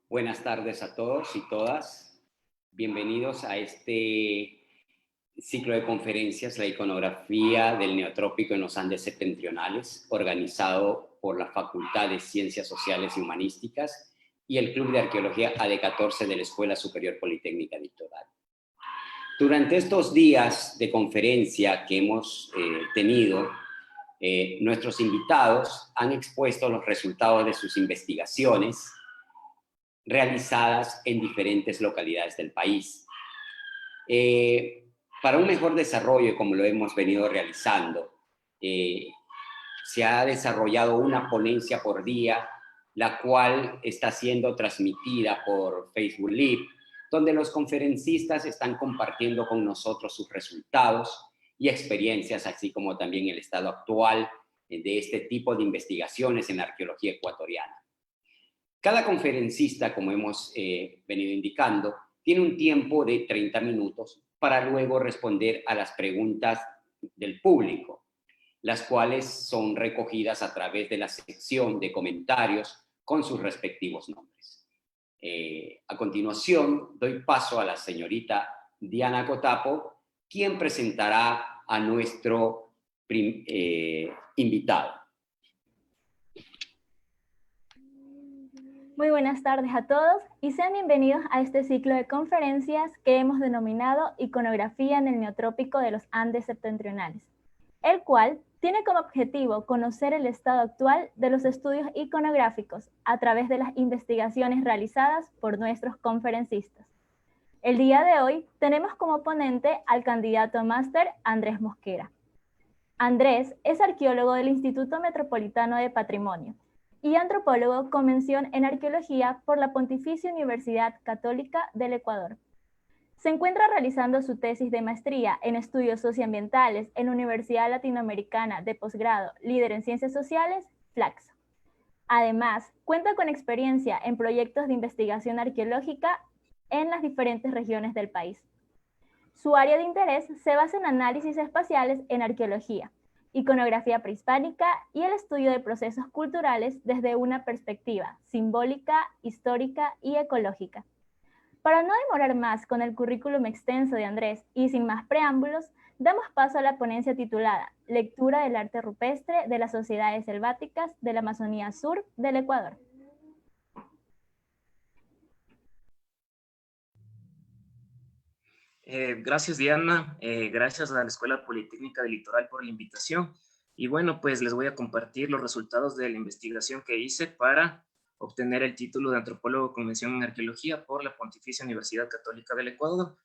Buenas tardes a todos y todas. Bienvenidos a este ciclo de conferencias, la iconografía del Neotrópico en los Andes septentrionales, organizado por la Facultad de Ciencias Sociales y Humanísticas y el Club de Arqueología AD14 de la Escuela Superior Politécnica Litoral. Durante estos días de conferencia que hemos tenido, nuestros invitados han expuesto los resultados de sus investigaciones realizadas en diferentes localidades del país. Para un mejor desarrollo, como lo hemos venido realizando, se ha desarrollado una ponencia por día, la cual está siendo transmitida por Facebook Live, donde los conferencistas están compartiendo con nosotros sus resultados y experiencias, así como también el estado actual de este tipo de investigaciones en la arqueología ecuatoriana. Cada conferencista, como hemos venido indicando, tiene un tiempo de 30 minutos para luego responder a las preguntas del público, las cuales son recogidas a través de la sección de comentarios con sus respectivos nombres. A continuación, doy paso a la señorita Diana Cotapo, quien presentará a nuestro invitado. Muy buenas tardes a todos y sean bienvenidos a este ciclo de conferencias que hemos denominado Iconografía en el Neotrópico de los Andes septentrionales, el cual tiene como objetivo conocer el estado actual de los estudios iconográficos a través de las investigaciones realizadas por nuestros conferencistas. El día de hoy tenemos como ponente al candidato a máster Andrés Mosquera. Andrés es arqueólogo del Instituto Metropolitano de Patrimonio y antropólogo con mención en arqueología por la Pontificia Universidad Católica del Ecuador. Se encuentra realizando su tesis de maestría en estudios socioambientales en la Universidad Latinoamericana de Posgrado Líder en Ciencias Sociales, Flaxo. Además, cuenta con experiencia en proyectos de investigación arqueológica en las diferentes regiones del país. Su área de interés se basa en análisis espaciales en arqueología, iconografía prehispánica y el estudio de procesos culturales desde una perspectiva simbólica, histórica y ecológica. Para no demorar más con el currículum extenso de Andrés y sin más preámbulos, damos paso a la ponencia titulada Lectura del arte rupestre de las sociedades selváticas de la Amazonía Sur del Ecuador. Gracias, Diana. Gracias a la Escuela Politécnica del Litoral por la invitación. Y bueno, pues les voy a compartir los resultados de la investigación que hice para obtener el título de antropólogo con mención en arqueología por la Pontificia Universidad Católica del Ecuador.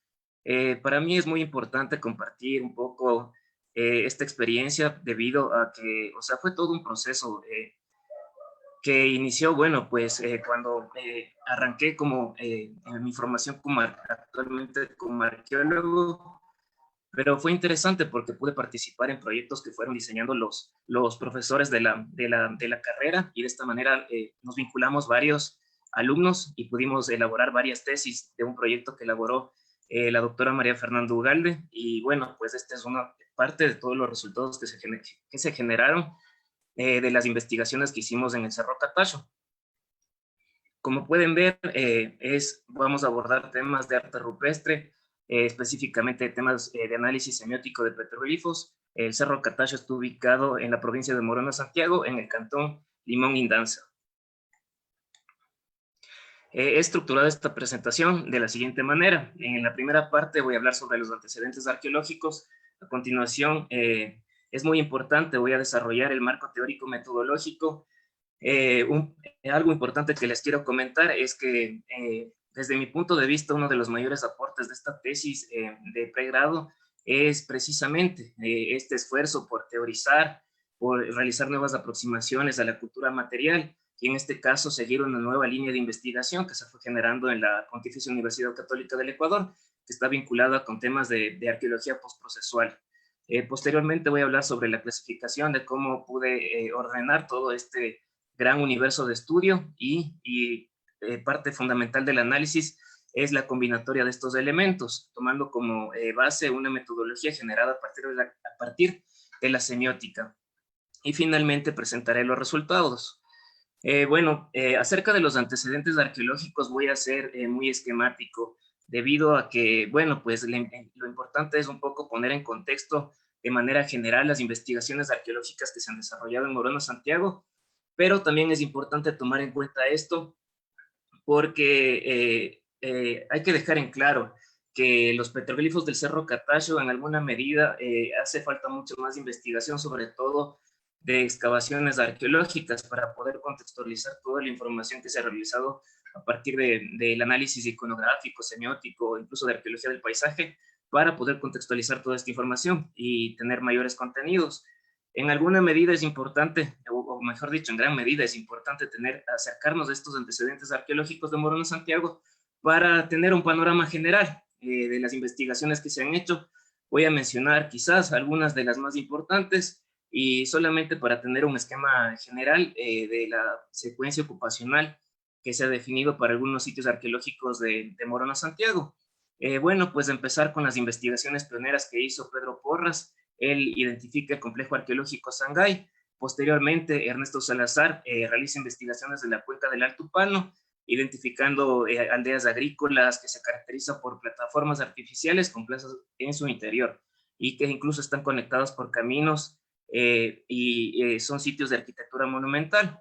Para mí es muy importante compartir un poco esta experiencia debido a que, fue todo un proceso que inició, bueno, pues cuando arranqué como en mi formación actualmente como arqueólogo, pero fue interesante porque pude participar en proyectos que fueron diseñando los profesores de la carrera, y de esta manera nos vinculamos varios alumnos y pudimos elaborar varias tesis de un proyecto que elaboró la doctora María Fernanda Ugalde. Y bueno, pues esta es una parte de todos los resultados que se generaron de las investigaciones que hicimos en el Cerro Catacho. Como pueden ver, vamos a abordar temas de arte rupestre, específicamente temas de análisis semiótico de petroglifos. El Cerro Catacho está ubicado en la provincia de Morona, Santiago, en el cantón Limón Indanza. He estructurado esta presentación de la siguiente manera. En la primera parte voy a hablar sobre los antecedentes arqueológicos. A continuación, es muy importante, voy a desarrollar el marco teórico metodológico. Algo importante que les quiero comentar es que desde mi punto de vista, uno de los mayores aportes de esta tesis de pregrado es precisamente este esfuerzo por teorizar, por realizar nuevas aproximaciones a la cultura material, y en este caso seguir una nueva línea de investigación que se fue generando en la Pontificia Universidad Católica del Ecuador, que está vinculada con temas de arqueología postprocesual. Posteriormente voy a hablar sobre la clasificación de cómo pude ordenar todo este gran universo de estudio, y parte fundamental del análisis es la combinatoria de estos elementos, tomando como base una metodología generada a partir de la semiótica. Y finalmente presentaré los resultados. Acerca de los antecedentes arqueológicos voy a ser muy esquemático, debido a que, bueno, pues lo importante es un poco poner en contexto de manera general las investigaciones arqueológicas que se han desarrollado en Morona, Santiago, pero también es importante tomar en cuenta esto porque hay que dejar en claro que los petroglifos del Cerro Catacho en alguna medida hace falta mucho más investigación, sobre todo de excavaciones arqueológicas, para poder contextualizar toda la información que se ha realizado a partir del análisis iconográfico, semiótico, incluso de arqueología del paisaje, para poder contextualizar toda esta información y tener mayores contenidos. En alguna medida es importante, o mejor dicho, en gran medida es importante acercarnos a estos antecedentes arqueológicos de Morona, Santiago, para tener un panorama general de las investigaciones que se han hecho. Voy a mencionar quizás algunas de las más importantes y solamente para tener un esquema general de la secuencia ocupacional que se ha definido para algunos sitios arqueológicos de Morona, Santiago. Pues empezar con las investigaciones pioneras que hizo Pedro Porras. Él identifica el complejo arqueológico Sangay. Posteriormente, Ernesto Salazar realiza investigaciones en la cuenca del Alto Pano, identificando aldeas agrícolas que se caracterizan por plataformas artificiales con plazas en su interior y que incluso están conectadas por caminos son sitios de arquitectura monumental.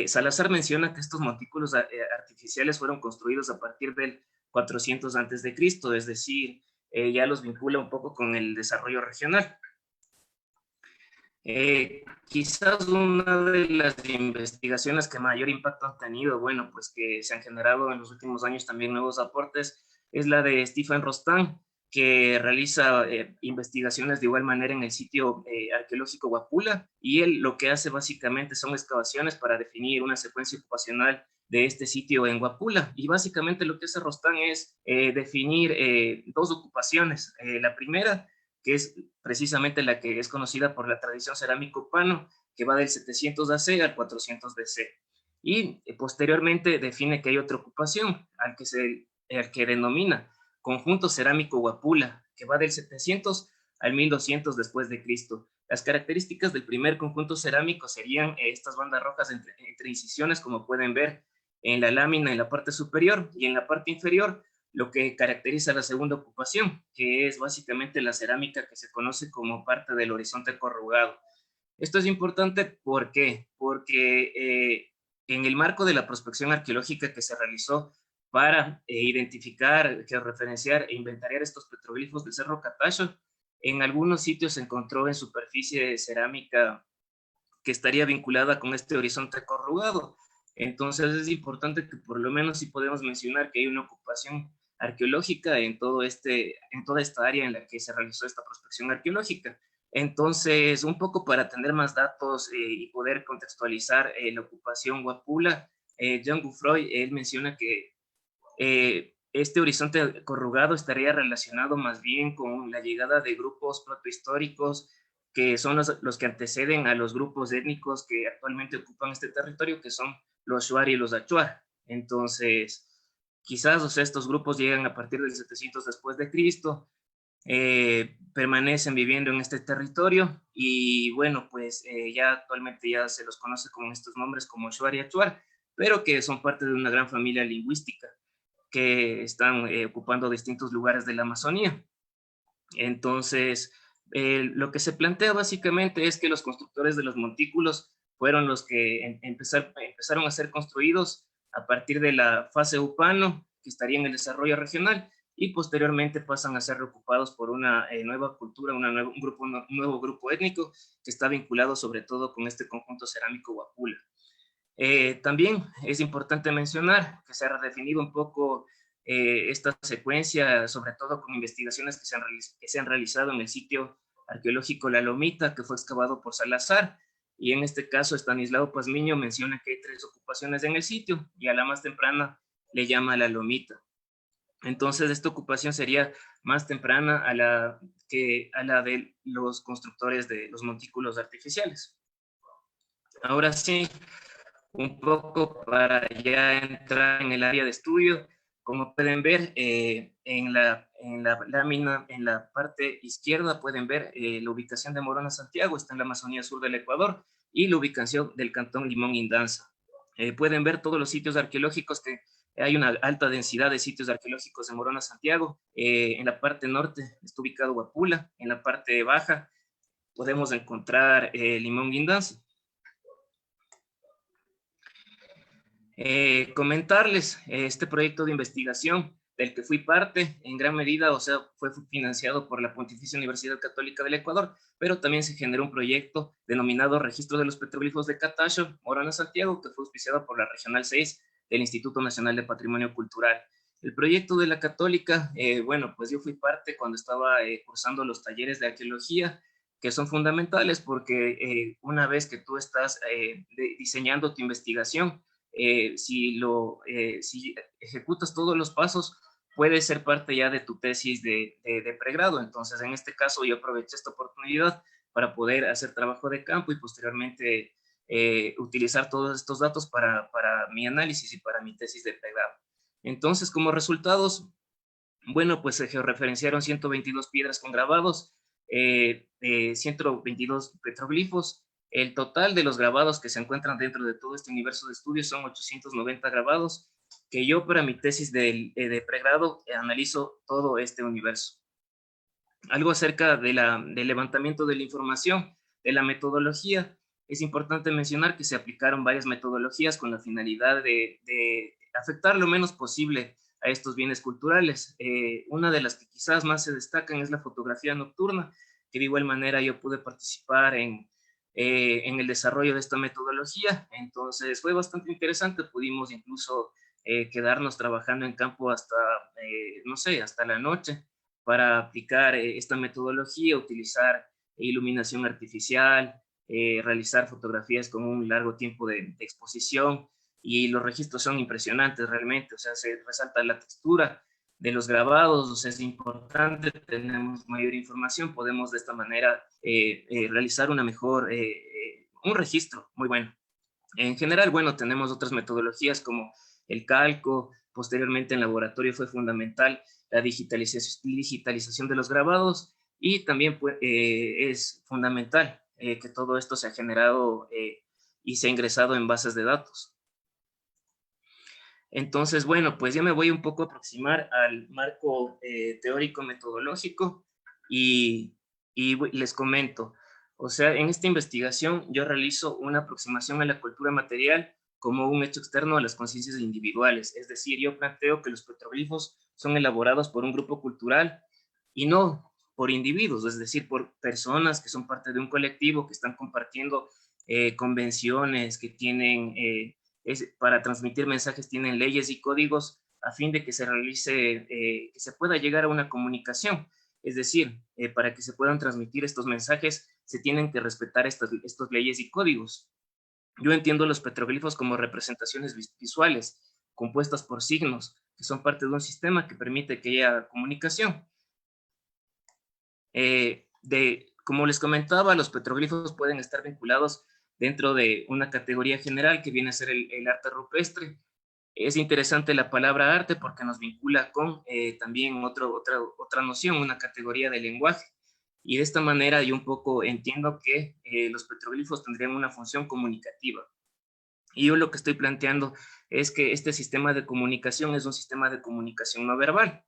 Salazar menciona que estos montículos artificiales fueron construidos a partir del 400 a.C., es decir, ya los vincula un poco con el desarrollo regional. Quizás una de las investigaciones que mayor impacto han tenido, pues que se han generado en los últimos años también nuevos aportes, es la de Stephen Rostán, que realiza investigaciones de igual manera en el sitio arqueológico Huapula, y él lo que hace básicamente son excavaciones para definir una secuencia ocupacional de este sitio en Huapula, y básicamente lo que hace Rostán es definir dos ocupaciones. La primera, que es precisamente la que es conocida por la tradición cerámico pano, que va del 700 AC al 400 DC. Y posteriormente define que hay otra ocupación, al que denomina conjunto cerámico Huapula, que va del 700 al 1200 después de Cristo. Las características del primer conjunto cerámico serían estas bandas rojas entre incisiones, como pueden ver en la lámina en la parte superior, y en la parte inferior lo que caracteriza la segunda ocupación, que es básicamente la cerámica que se conoce como parte del horizonte corrugado. Esto es importante, ¿por qué? Porque en el marco de la prospección arqueológica que se realizó para identificar, referenciar e inventariar estos petroglifos del Cerro Catacho, en algunos sitios se encontró en superficie cerámica que estaría vinculada con este horizonte corrugado. Entonces es importante que por lo menos sí podemos mencionar que hay una ocupación arqueológica en toda esta área en la que se realizó esta prospección arqueológica. Entonces, un poco para tener más datos y poder contextualizar la ocupación Huapula, Jean Gouffroy, él menciona que este horizonte corrugado estaría relacionado más bien con la llegada de grupos protohistóricos que son los que anteceden a los grupos étnicos que actualmente ocupan este territorio, que son los Shuar y los Achuar. Entonces, quizás estos grupos llegan a partir del 700 después de Cristo, permanecen viviendo en este territorio y ya actualmente ya se los conoce con estos nombres como Shuar y Achuar, pero que son parte de una gran familia lingüística que están ocupando distintos lugares de la Amazonía. Entonces, lo que se plantea básicamente es que los constructores de los montículos fueron los que empezaron a ser construidos a partir de la fase Upano, que estaría en el desarrollo regional, y posteriormente pasan a ser ocupados por una nueva cultura, un nuevo grupo étnico que está vinculado sobre todo con este conjunto cerámico Huapula. También es importante mencionar que se ha redefinido un poco esta secuencia, sobre todo con investigaciones que se han realizado en el sitio arqueológico La Lomita, que fue excavado por Salazar, y en este caso Estanislao Pazmiño menciona que hay 3 ocupaciones en el sitio, y a la más temprana le llama La Lomita. Entonces, esta ocupación sería más temprana a la de los constructores de los montículos artificiales. Ahora sí, un poco para ya entrar en el área de estudio. Como pueden ver, en la lámina, en la parte izquierda, pueden ver la ubicación de Morona, Santiago, está en la Amazonía sur del Ecuador, y la ubicación del cantón Limón Indanza. Pueden ver todos los sitios arqueológicos que hay una alta densidad de sitios arqueológicos en Morona, Santiago. En la parte norte está ubicado Huapula, en la parte baja podemos encontrar Limón Guindanza. Comentarles este proyecto de investigación del que fui parte, en gran medida, o sea, fue financiado por la Pontificia Universidad Católica del Ecuador, pero también se generó un proyecto denominado Registro de los Petroglifos de Catacho, Morona, Santiago, que fue auspiciado por la Regional 6 del Instituto Nacional de Patrimonio Cultural. El proyecto de la Católica, bueno, pues yo fui parte cuando estaba cursando los talleres de arqueología, que son fundamentales porque una vez que tú estás diseñando tu investigación, si ejecutas todos los pasos, puede ser parte ya de tu tesis de pregrado. Entonces, en este caso, yo aproveché esta oportunidad para poder hacer trabajo de campo y posteriormente utilizar todos estos datos para mi análisis y para mi tesis de pregrado. Entonces, como resultados, bueno, pues se georreferenciaron 122 piedras con grabados, 122 petroglifos. El total de los grabados que se encuentran dentro de todo este universo de estudios son 890 grabados, que yo para mi tesis de pregrado analizo todo este universo. Algo acerca del levantamiento de la información, de la metodología. Es importante mencionar que se aplicaron varias metodologías con la finalidad de afectar lo menos posible a estos bienes culturales. Una de las que quizás más se destacan es la fotografía nocturna, que de igual manera yo pude participar en el desarrollo de esta metodología. Entonces fue bastante interesante, pudimos incluso quedarnos trabajando en campo hasta, no sé, hasta la noche para aplicar esta metodología, utilizar iluminación artificial, realizar fotografías con un largo tiempo de exposición, y los registros son impresionantes realmente. O sea, se resalta la textura de los grabados, o sea, es importante, tenemos mayor información, podemos de esta manera realizar una mejor, un registro muy bueno. En general, bueno, tenemos otras metodologías como el calco. Posteriormente en laboratorio fue fundamental la digitalización de los grabados, y también pues, es fundamental que todo esto se ha generado y se ha ingresado en bases de datos. Entonces, bueno, pues ya me voy un poco a aproximar al marco teórico-metodológico y les comento. O sea, en esta investigación yo realizo una aproximación a la cultura material como un hecho externo a las conciencias individuales. Es decir, yo planteo que los petroglifos son elaborados por un grupo cultural y no por individuos, es decir, por personas que son parte de un colectivo, que están compartiendo convenciones, que tienen... para transmitir mensajes, tienen leyes y códigos a fin de que se realice, que se pueda llegar a una comunicación. Es decir, para que se puedan transmitir estos mensajes, se tienen que respetar estas leyes y códigos. Yo entiendo los petroglifos como representaciones visuales, compuestas por signos, que son parte de un sistema que permite que haya comunicación. Como les comentaba, los petroglifos pueden estar vinculados dentro de una categoría general que viene a ser el arte rupestre. Es interesante la palabra arte porque nos vincula con también otra noción, una categoría de lenguaje. Y de esta manera yo un poco entiendo que los petroglifos tendrían una función comunicativa. Y yo lo que estoy planteando es que este sistema de comunicación es un sistema de comunicación no verbal.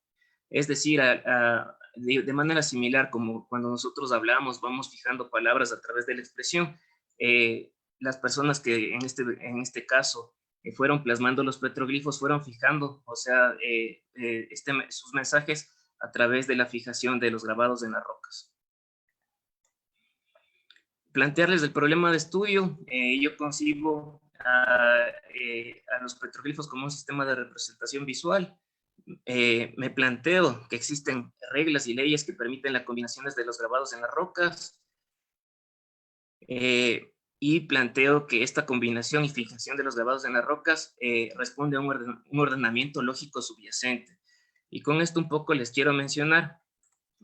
Es decir, de manera similar como cuando nosotros hablamos, vamos fijando palabras a través de la expresión. Las personas que en este caso fueron plasmando los petroglifos fueron fijando, o sea, sus mensajes a través de la fijación de los grabados en las rocas. Plantearles el problema de estudio. Yo concibo a los petroglifos como un sistema de representación visual. Me planteo que existen reglas y leyes que permiten las combinaciones de los grabados en las rocas, y planteo que esta combinación y fijación de los grabados en las rocas responde a un ordenamiento lógico subyacente. Y con esto un poco les quiero mencionar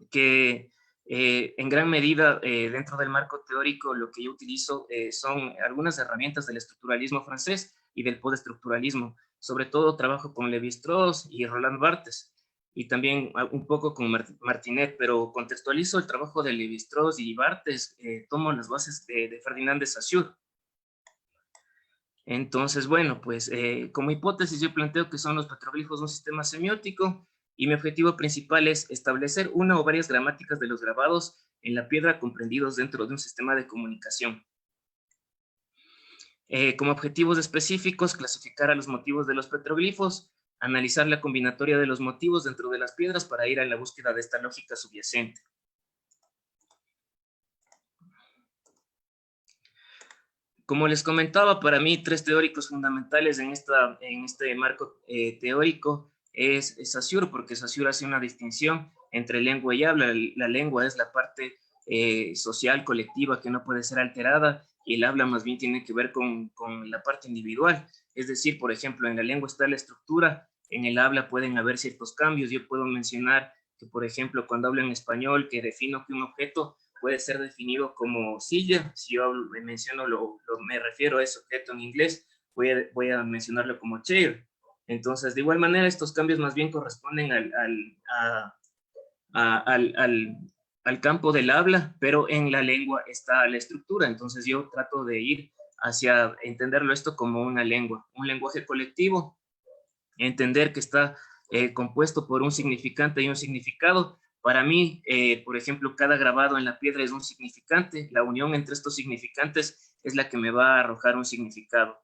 que en gran medida dentro del marco teórico lo que yo utilizo son algunas herramientas del estructuralismo francés y del postestructuralismo. Sobre todo trabajo con Lévi-Strauss y Roland Barthes, y también un poco con Martinet, pero contextualizo el trabajo de Lévi-Strauss y Barthes, tomo las bases de Ferdinand de Saussure. Entonces, bueno, pues como hipótesis yo planteo que son los petroglifos un sistema semiótico y mi objetivo principal es establecer una o varias gramáticas de los grabados en la piedra comprendidos dentro de un sistema de comunicación. Como objetivos específicos, clasificar a los motivos de los petroglifos, analizar la combinatoria de los motivos dentro de las piedras para ir a la búsqueda de esta lógica subyacente. Como les comentaba, para mí tres teóricos fundamentales en este marco teórico es Saussure, porque Saussure hace una distinción entre lengua y habla. La lengua es la parte social, colectiva, que no puede ser alterada, y el habla más bien tiene que ver con la parte individual. Es decir, por ejemplo, en la lengua está la estructura, en el habla pueden haber ciertos cambios. Yo puedo mencionar que, por ejemplo, cuando hablo en español, que defino que un objeto puede ser definido como silla. Si yo menciono me refiero a ese objeto en inglés, voy a mencionarlo como chair. Entonces, de igual manera, estos cambios más bien corresponden al campo del habla, pero en la lengua está la estructura. Entonces, yo trato de ir hacia entenderlo esto como una lengua, un lenguaje colectivo, entender que está compuesto por un significante y un significado. Para mí, por ejemplo, cada grabado en la piedra es un significante. La unión entre estos significantes es la que me va a arrojar un significado.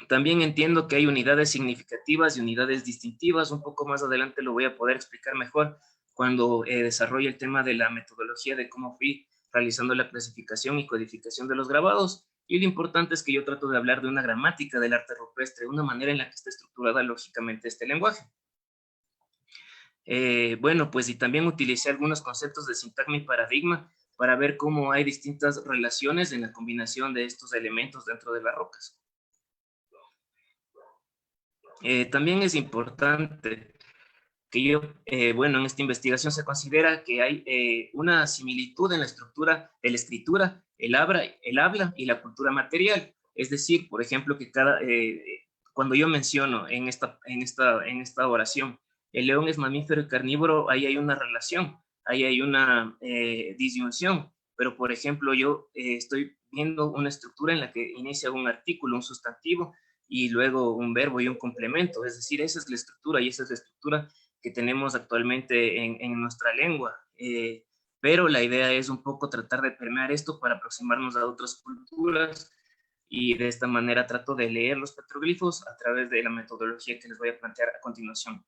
También entiendo que hay unidades significativas y unidades distintivas. Un poco más adelante lo voy a poder explicar mejor cuando desarrolle el tema de la metodología de cómo fui realizando la clasificación y codificación de los grabados. Y lo importante es que yo trato de hablar de una gramática del arte rupestre, una manera en la que está estructurada lógicamente este lenguaje. Bueno, pues y también utilicé algunos conceptos de sintagma y paradigma para ver cómo hay distintas relaciones en la combinación de estos elementos dentro de las rocas. También es importante que yo, bueno, en esta investigación se considera que hay una similitud en la estructura de la escritura, el habla y la cultura material. Es decir, por ejemplo, que cuando yo menciono en esta oración, el león es mamífero y carnívoro, ahí hay una relación, ahí hay una disyunción. Pero, por ejemplo, yo estoy viendo una estructura en la que inicia un artículo, un sustantivo, y luego un verbo y un complemento. Es decir, esa es la estructura y esa es la estructura que tenemos actualmente en nuestra lengua. Pero la idea es un poco tratar de permear esto para aproximarnos a otras culturas, y de esta manera trato de leer los petroglifos a través de la metodología que les voy a plantear a continuación.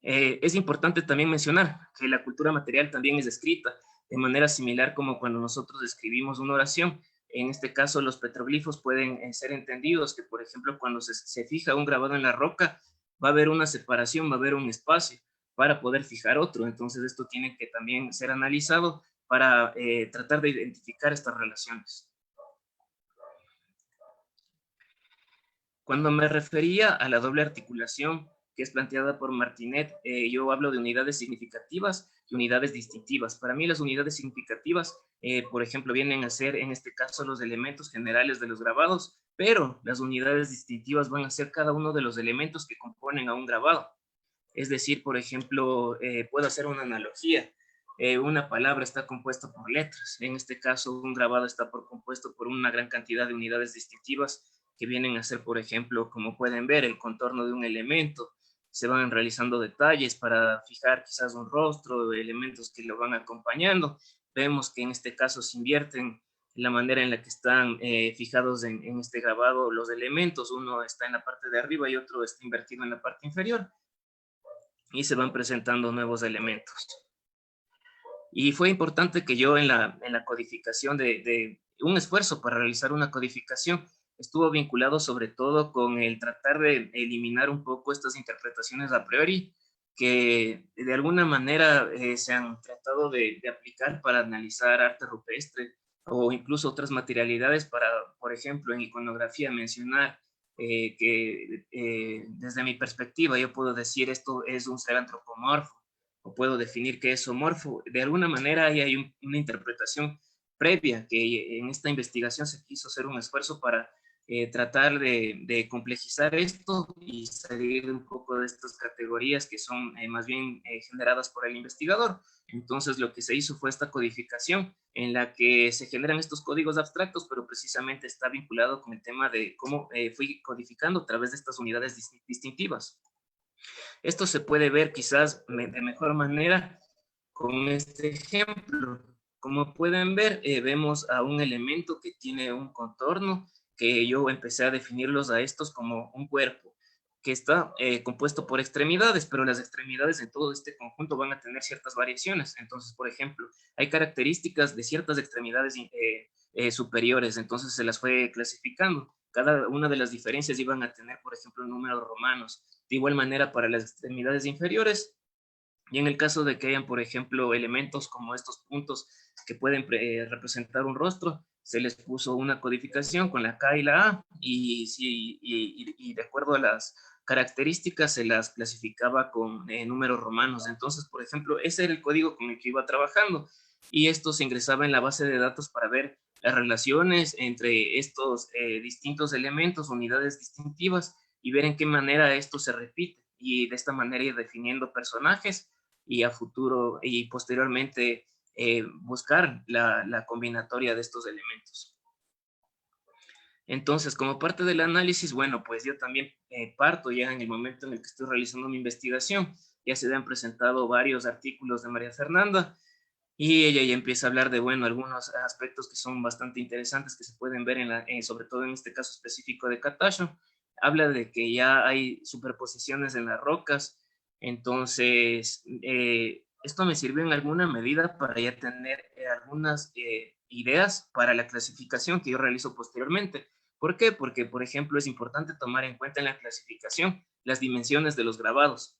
Es importante también mencionar que la cultura material también es descrita de manera similar como cuando nosotros escribimos una oración. En este caso, los petroglifos pueden ser entendidos que, por ejemplo, cuando se fija un grabado en la roca, va a haber una separación, va a haber un espacio para poder fijar otro. Entonces, esto tiene que también ser analizado para tratar de identificar estas relaciones. Cuando me refería a la doble articulación que es planteada por Martinet, yo hablo de unidades significativas y unidades distintivas. Para mí las unidades significativas, por ejemplo, vienen a ser en este caso los elementos generales de los grabados, pero las unidades distintivas van a ser cada uno de los elementos que componen a un grabado. Es decir, por ejemplo, puedo hacer una analogía. Una palabra está compuesta por letras. En este caso, un grabado está compuesto por una gran cantidad de unidades distintivas que vienen a ser, por ejemplo, como pueden ver, el contorno de un elemento. Se van realizando detalles para fijar quizás un rostro, elementos que lo van acompañando. Vemos que en este caso se invierten la manera en la que están fijados en este grabado los elementos. Uno está en la parte de arriba y otro está invertido en la parte inferior, y se van presentando nuevos elementos. Y fue importante que yo en la codificación de un esfuerzo para realizar una codificación estuvo vinculado sobre todo con el tratar de eliminar un poco estas interpretaciones a priori que de alguna manera se han tratado de aplicar para analizar arte rupestre o incluso otras materialidades para, por ejemplo, en iconografía mencionar que desde mi perspectiva yo puedo decir esto es un ser antropomorfo, o puedo definir que es zoomorfo. De alguna manera ahí hay una interpretación previa que en esta investigación se quiso hacer un esfuerzo para tratar de complejizar esto y salir un poco de estas categorías que son más bien generadas por el investigador. Entonces lo que se hizo fue esta codificación en la que se generan estos códigos abstractos, pero precisamente está vinculado con el tema de cómo fui codificando a través de estas unidades distintivas. Esto se puede ver quizás de mejor manera con este ejemplo. Como pueden ver, vemos a un elemento que tiene un contorno, que yo empecé a definirlos a estos como un cuerpo, que está compuesto por extremidades, pero las extremidades en todo este conjunto van a tener ciertas variaciones. Entonces, por ejemplo, hay características de ciertas extremidades superiores, entonces se las fue clasificando. Cada una de las diferencias iban a tener, por ejemplo, números romanos. De igual manera, para las extremidades inferiores, y en el caso de que hayan, por ejemplo, elementos como estos puntos que pueden representar un rostro, se les puso una codificación con la K y la A, y de acuerdo a las características se las clasificaba con números romanos. Entonces, por ejemplo, ese era el código con el que iba trabajando, y esto se ingresaba en la base de datos para ver las relaciones entre estos distintos elementos, unidades distintivas, y ver en qué manera esto se repite, y de esta manera ir definiendo personajes y a futuro y posteriormente buscar la combinatoria de estos elementos. Entonces, como parte del análisis, bueno, pues yo también parto ya en el momento en el que estoy realizando mi investigación. Ya se han presentado varios artículos de María Fernanda y ella ya empieza a hablar de, bueno, algunos aspectos que son bastante interesantes que se pueden ver sobre todo en este caso específico de Katacho. Habla de que ya hay superposiciones en las rocas. Entonces, esto me sirvió en alguna medida para ya tener algunas ideas para la clasificación que yo realizo posteriormente. ¿Por qué? Porque, por ejemplo, es importante tomar en cuenta en la clasificación las dimensiones de los grabados.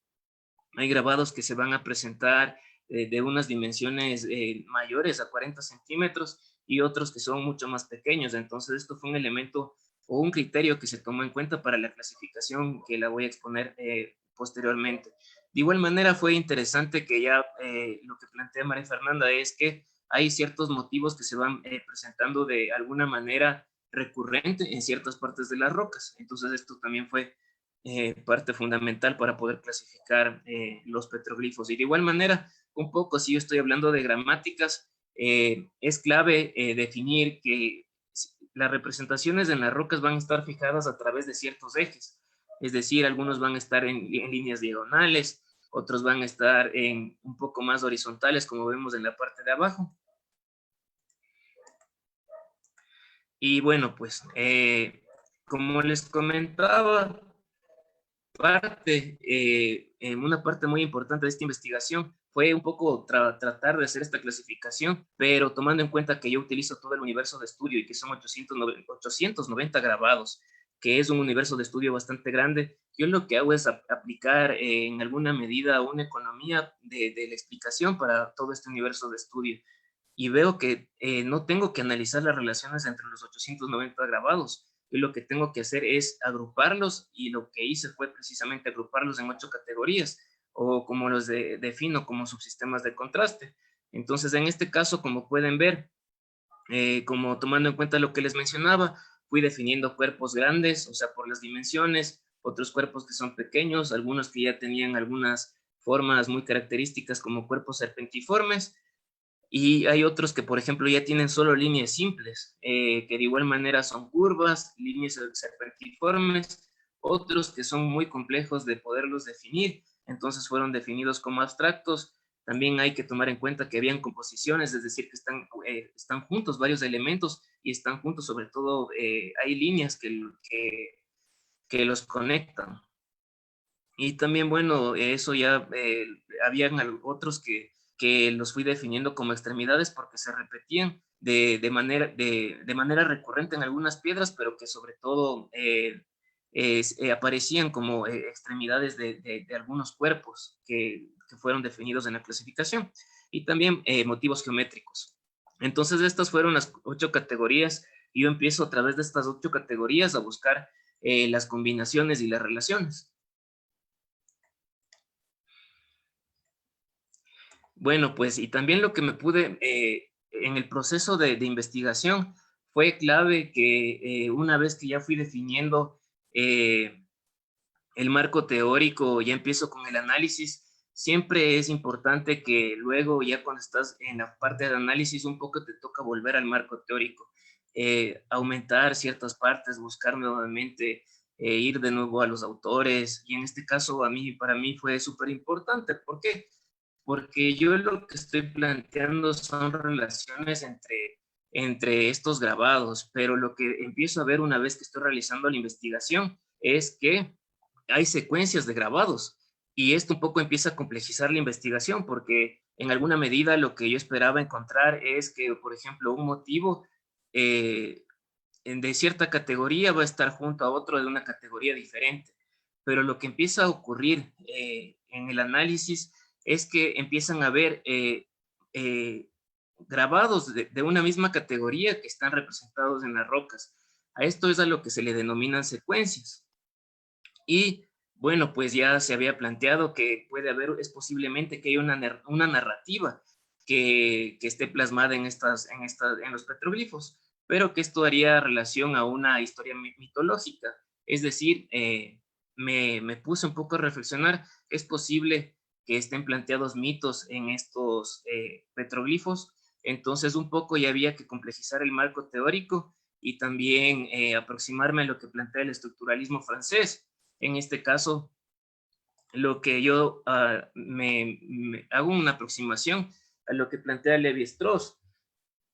Hay grabados que se van a presentar de unas dimensiones mayores a 40 centímetros y otros que son mucho más pequeños. Entonces, esto fue un elemento o un criterio que se tomó en cuenta para la clasificación que la voy a exponer posteriormente. De igual manera, fue interesante que ya lo que plantea María Fernanda es que hay ciertos motivos que se van presentando de alguna manera recurrente en ciertas partes de las rocas. Entonces, esto también fue parte fundamental para poder clasificar los petroglifos. Y de igual manera, un poco, si yo estoy hablando de gramáticas, es clave definir que las representaciones en las rocas van a estar fijadas a través de ciertos ejes. Es decir, algunos van a estar en líneas diagonales, otros van a estar un poco más horizontales, como vemos en la parte de abajo. Y bueno, pues, como les comentaba, una parte muy importante de esta investigación fue un poco tratar de hacer esta clasificación, pero tomando en cuenta que yo utilizo todo el universo de estudio y que son 890 grabados, que es un universo de estudio bastante grande, yo lo que hago es aplicar en alguna medida una economía de la explicación para todo este universo de estudio. Y veo que no tengo que analizar las relaciones entre los 890 grabados. Yo lo que tengo que hacer es agruparlos, y lo que hice fue precisamente agruparlos en 8 categorías, o como los defino como subsistemas de contraste. Entonces, en este caso, como pueden ver, como tomando en cuenta lo que les mencionaba, fui definiendo cuerpos grandes, o sea, por las dimensiones, otros cuerpos que son pequeños, algunos que ya tenían algunas formas muy características como cuerpos serpentiformes, y hay otros que, por ejemplo, ya tienen solo líneas simples, que de igual manera son curvas, líneas serpentiformes, otros que son muy complejos de poderlos definir, entonces fueron definidos como abstractos. También hay que tomar en cuenta que habían composiciones, es decir, que están juntos varios elementos, y están juntos, sobre todo, hay líneas que los conectan. Y también, bueno, eso ya, habían otros que los fui definiendo como extremidades porque se repetían de manera recurrente en algunas piedras, pero que sobre todo aparecían como extremidades de algunos cuerpos que fueron definidos en la clasificación. Y también motivos geométricos. Entonces, estas fueron las 8 categorías, y yo empiezo a través de estas 8 categorías a buscar las combinaciones y las relaciones. Bueno, pues, y también lo que me pude, en el proceso de investigación, fue clave que una vez que ya fui definiendo el marco teórico, ya empiezo con el análisis. Siempre es importante que luego, ya cuando estás en la parte del análisis, un poco te toca volver al marco teórico, aumentar ciertas partes, buscar nuevamente, ir de nuevo a los autores. Y en este caso, para mí fue súper importante. ¿Por qué? Porque yo lo que estoy planteando son relaciones entre estos grabados, pero lo que empiezo a ver una vez que estoy realizando la investigación es que hay secuencias de grabados, y esto un poco empieza a complejizar la investigación, porque en alguna medida lo que yo esperaba encontrar es que, por ejemplo, un motivo de cierta categoría va a estar junto a otro de una categoría diferente, pero lo que empieza a ocurrir en el análisis es que empiezan a haber grabados de una misma categoría que están representados en las rocas. A esto es a lo que se le denominan secuencias. Y bueno, pues ya se había planteado que puede haber, es posiblemente que haya una narrativa que esté plasmada en los petroglifos, pero que esto haría relación a una historia mitológica. Es decir, me puse un poco a reflexionar, es posible que estén planteados mitos en estos petroglifos. Entonces un poco ya había que complejizar el marco teórico y también aproximarme a lo que plantea el estructuralismo francés. En este caso, lo que yo me hago una aproximación a lo que plantea Lévi-Strauss.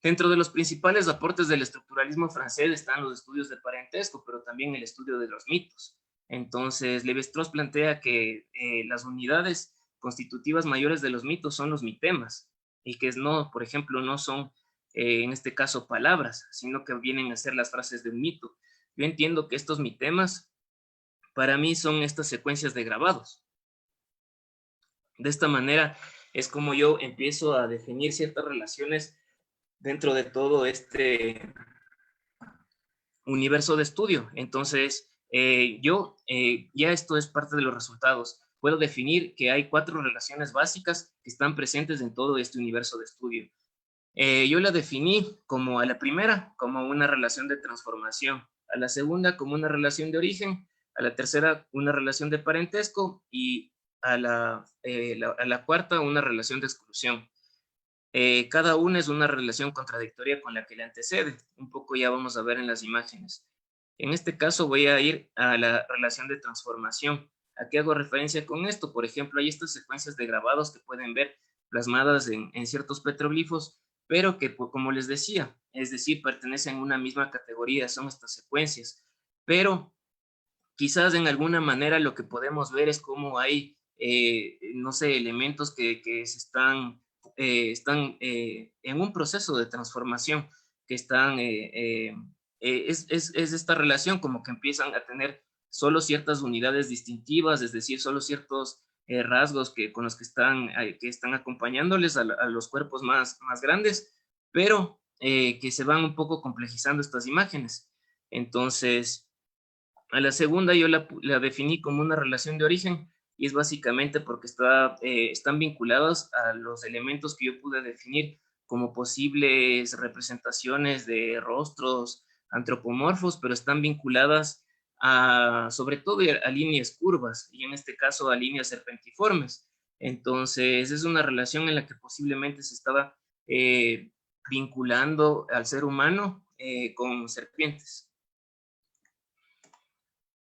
Dentro de los principales aportes del estructuralismo francés están los estudios de parentesco, pero también el estudio de los mitos. Entonces, Lévi-Strauss plantea que las unidades constitutivas mayores de los mitos son los mitemas, y que no, por ejemplo, no son, en este caso, palabras, sino que vienen a ser las frases de un mito. Yo entiendo que estos mitemas, para mí, son estas secuencias de grabados. De esta manera es como yo empiezo a definir ciertas relaciones dentro de todo este universo de estudio. Entonces, ya esto es parte de los resultados. Puedo definir que hay 4 relaciones básicas que están presentes en todo este universo de estudio. Yo la definí como a la primera, como una relación de transformación, a la segunda como una relación de origen, a la tercera una relación de parentesco y a la cuarta una relación de exclusión. Cada una es una relación contradictoria con la que le antecede. Un poco ya vamos a ver en las imágenes. En este caso voy a ir a la relación de transformación. ¿A qué hago referencia con esto? Por ejemplo, hay estas secuencias de grabados que pueden ver plasmadas en ciertos petroglifos, pero que, como les decía, es decir, pertenecen a una misma categoría, son estas secuencias. Pero quizás en alguna manera lo que podemos ver es cómo hay, no sé, elementos que se están en un proceso de transformación, que es esta relación como que empiezan a tener solo ciertas unidades distintivas, es decir, solo ciertos rasgos con los que están acompañándoles a los cuerpos más grandes, pero que se van un poco complejizando estas imágenes. Entonces, a la segunda yo la definí como una relación de origen, y es básicamente porque están vinculados a los elementos que yo pude definir como posibles representaciones de rostros antropomorfos, pero están vinculadas sobre todo a líneas curvas, y en este caso a líneas serpentiformes. Entonces es una relación en la que posiblemente se estaba vinculando al ser humano con serpientes.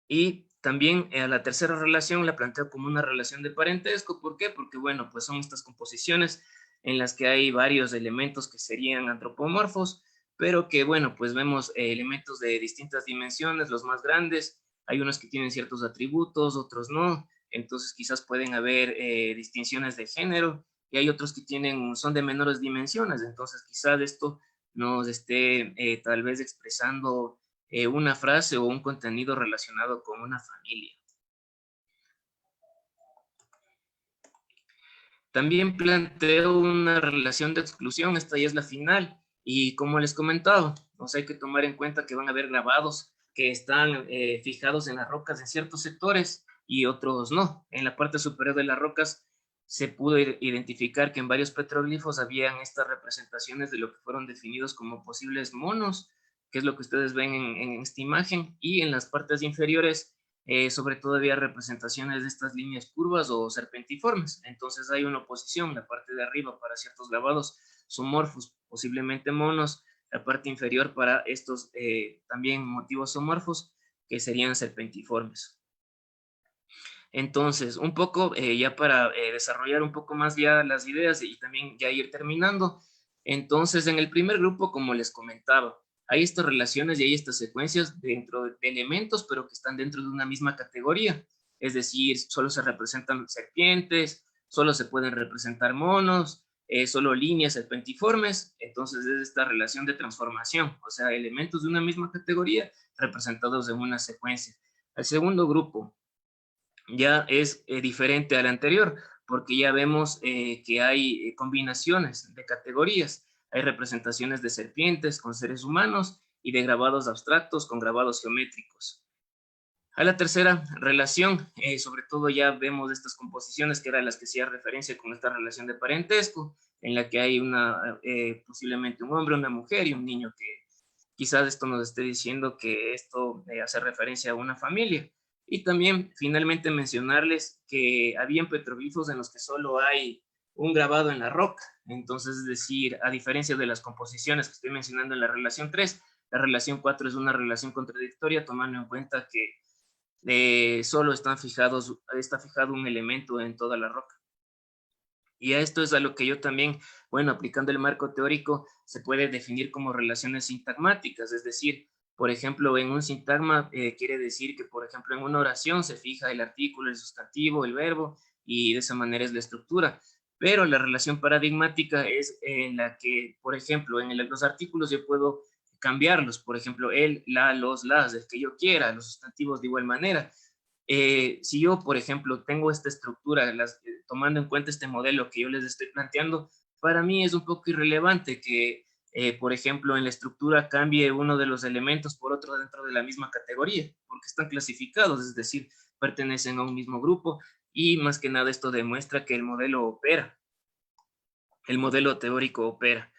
Y también a la tercera relación la planteo como una relación de parentesco. ¿Por qué? Porque, bueno, pues son estas composiciones en las que hay varios elementos que serían antropomorfos, pero que, bueno, pues vemos elementos de distintas dimensiones, los más grandes. Hay unos que tienen ciertos atributos, otros no. Entonces quizás pueden haber distinciones de género, y hay otros que son de menores dimensiones. Entonces quizás esto nos esté tal vez expresando una frase o un contenido relacionado con una familia. También planteo una relación de exclusión, esta ya es la final, y como les comentaba, hay que tomar en cuenta que van a haber grabados que están fijados en las rocas en ciertos sectores y otros no. En la parte superior de las rocas se pudo identificar que en varios petroglifos habían estas representaciones de lo que fueron definidos como posibles monos, que es lo que ustedes ven en esta imagen, y en las partes inferiores, sobre todo había representaciones de estas líneas curvas o serpentiformes. Entonces hay una oposición, la parte de arriba para ciertos grabados zoomorfos, posiblemente monos, la parte inferior para estos también motivos zoomorfos, que serían serpentiformes. Entonces, un poco ya para desarrollar un poco más ya las ideas y también ya ir terminando. Entonces, en el primer grupo, como les comentaba, hay estas relaciones y hay estas secuencias dentro de elementos, pero que están dentro de una misma categoría. Es decir, solo se representan serpientes, solo se pueden representar monos, solo líneas serpentiformes. Entonces, es esta relación de transformación, o sea, elementos de una misma categoría representados en una secuencia. El segundo grupo ya es diferente al anterior, porque ya vemos que hay combinaciones de categorías. Hay representaciones de serpientes con seres humanos y de grabados abstractos con grabados geométricos. A la tercera relación, sobre todo ya vemos estas composiciones que eran las que hacía referencia con esta relación de parentesco, en la que hay posiblemente un hombre, una mujer y un niño, que quizás esto nos esté diciendo que esto hace referencia a una familia. Y también finalmente mencionarles que habían petroglifos en los que solo hay un grabado en la roca. Entonces, es decir, a diferencia de las composiciones que estoy mencionando en la relación 3, la relación 4 es una relación contradictoria, tomando en cuenta que solo está fijado un elemento en toda la roca. Y a esto es a lo que yo también, bueno, aplicando el marco teórico, se puede definir como relaciones sintagmáticas, es decir, por ejemplo, en un sintagma quiere decir que, por ejemplo, en una oración se fija el artículo, el sustantivo, el verbo, y de esa manera es la estructura. Pero la relación paradigmática es en la que, por ejemplo, en los artículos yo puedo cambiarlos, por ejemplo, el, la, los, las, el que yo quiera, los sustantivos de igual manera. Si yo, por ejemplo, tengo esta estructura, tomando en cuenta este modelo que yo les estoy planteando, para mí es un poco irrelevante que, por ejemplo, en la estructura cambie uno de los elementos por otro dentro de la misma categoría, porque están clasificados, es decir, pertenecen a un mismo grupo, y más que nada esto demuestra que el modelo opera, el modelo teórico opera.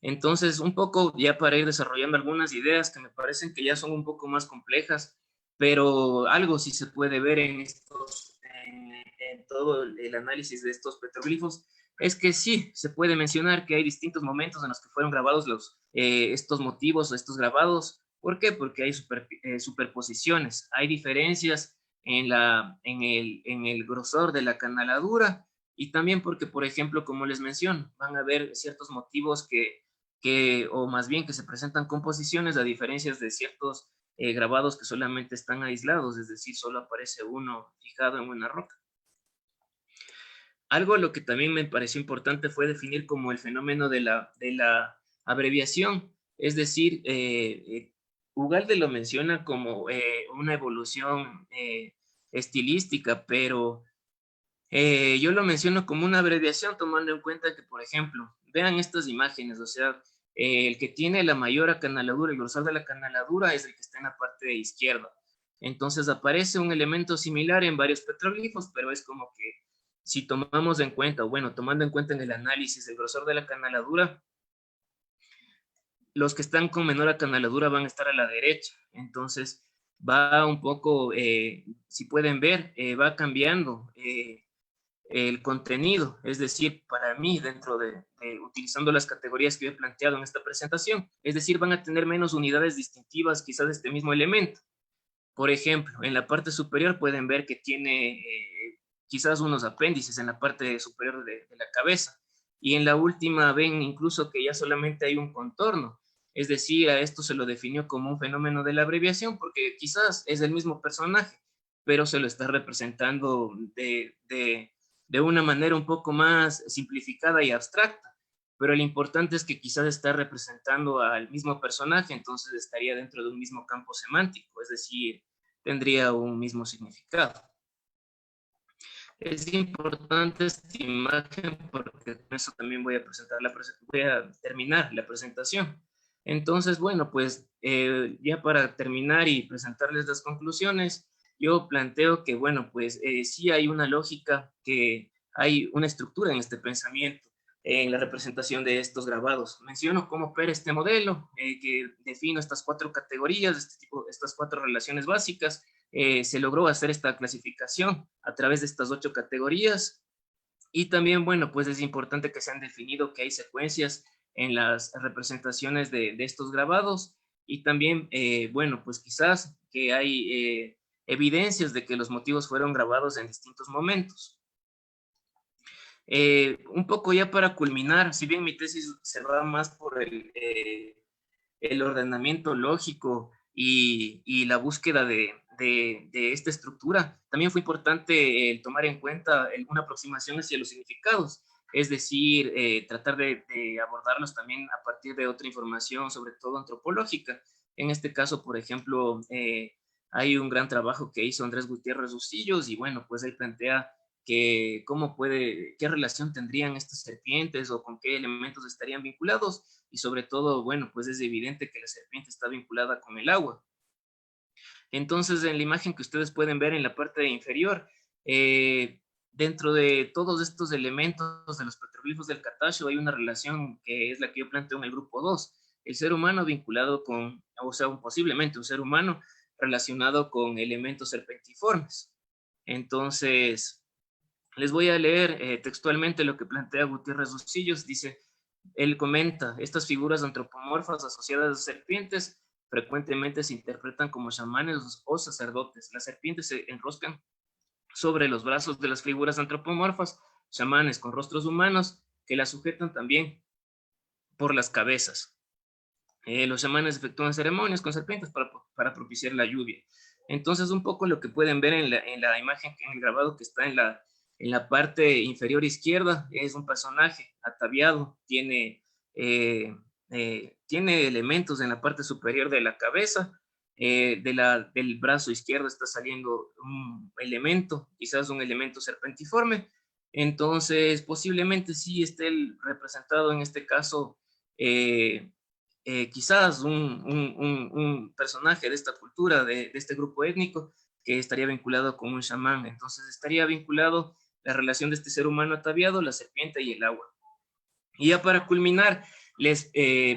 Entonces, un poco ya para ir desarrollando algunas ideas que me parecen que ya son un poco más complejas, pero algo sí se puede ver en todo el análisis de estos petroglifos, es que sí, se puede mencionar que hay distintos momentos en los que fueron grabados estos motivos o estos grabados. ¿Por qué? Porque hay superposiciones, hay diferencias en el grosor de la canaladura, y también porque, por ejemplo, como les menciono, van a haber ciertos motivos o más bien que se presentan composiciones a diferencias de ciertos grabados que solamente están aislados, es decir, solo aparece uno fijado en una roca. Algo lo que también me pareció importante fue definir como el fenómeno de la abreviación, es decir, Ugalde lo menciona como una evolución estilística, pero yo lo menciono como una abreviación, tomando en cuenta que, por ejemplo, vean estas imágenes, o sea, el que tiene la mayor acanaladura, el grosor de la acanaladura es el que está en la parte de izquierda. Entonces aparece un elemento similar en varios petroglifos, pero es como que si tomamos en cuenta, o bueno, tomando en cuenta en el análisis el grosor de la acanaladura, los que están con menor acanaladura van a estar a la derecha. Entonces va un poco, si pueden ver, va cambiando el contenido, es decir, para mí, dentro utilizando las categorías que he planteado en esta presentación, es decir, van a tener menos unidades distintivas quizás de este mismo elemento. Por ejemplo, en la parte superior pueden ver que tiene quizás unos apéndices en la parte superior de la cabeza, y en la última ven incluso que ya solamente hay un contorno, es decir, a esto se lo definió como un fenómeno de la abreviación, porque quizás es el mismo personaje, pero se lo está representando de una manera un poco más simplificada y abstracta. Pero lo importante es que quizás está representando al mismo personaje, entonces estaría dentro de un mismo campo semántico, es decir, tendría un mismo significado. Es importante esta imagen porque con eso también voy a terminar la presentación. Entonces, bueno, pues ya para terminar y presentarles las conclusiones, yo planteo que, bueno, pues sí hay una lógica, que hay una estructura en este pensamiento, en la representación de estos grabados. Menciono cómo opera este modelo, que defino estas 4 categorías, estas 4 relaciones básicas. Se logró hacer esta clasificación a través de estas 8 categorías. Y también, bueno, pues es importante que se han definido que hay secuencias en las representaciones de estos grabados. Y también, bueno, pues quizás que hay evidencias de que los motivos fueron grabados en distintos momentos. Un poco ya para culminar, si bien mi tesis se va más por el ordenamiento lógico y la búsqueda de esta estructura, también fue importante tomar en cuenta una aproximación hacia los significados, es decir, tratar de abordarlos también a partir de otra información, sobre todo antropológica. En este caso, por ejemplo, hay un gran trabajo que hizo Andrés Gutiérrez Rustillos y bueno, pues él plantea que qué relación tendrían estas serpientes o con qué elementos estarían vinculados, y sobre todo, bueno, pues es evidente que la serpiente está vinculada con el agua. Entonces, en la imagen que ustedes pueden ver en la parte inferior, dentro de todos estos elementos de los petroglifos del Catacho hay una relación que es la que yo planteo en el grupo 2, el ser humano vinculado con, o sea, posiblemente un ser humano relacionado con elementos serpentiformes. Entonces, les voy a leer textualmente lo que plantea Gutiérrez Rustillos. Dice, él comenta, estas figuras antropomorfas asociadas a serpientes frecuentemente se interpretan como chamanes o sacerdotes. Las serpientes se enroscan sobre los brazos de las figuras antropomorfas, chamanes con rostros humanos que las sujetan también por las cabezas. Los chamanes efectúan ceremonias con serpientes para propiciar la lluvia. Entonces, un poco lo que pueden ver en la imagen, en el grabado que está en la parte inferior izquierda, es un personaje ataviado, tiene elementos en la parte superior de la cabeza, del brazo izquierdo está saliendo un elemento, quizás un elemento serpentiforme. Entonces, posiblemente sí esté representado en este caso quizás un personaje de esta cultura, de este grupo étnico, que estaría vinculado con un chamán. Entonces estaría vinculado la relación de este ser humano ataviado, la serpiente y el agua. Y ya para culminar, les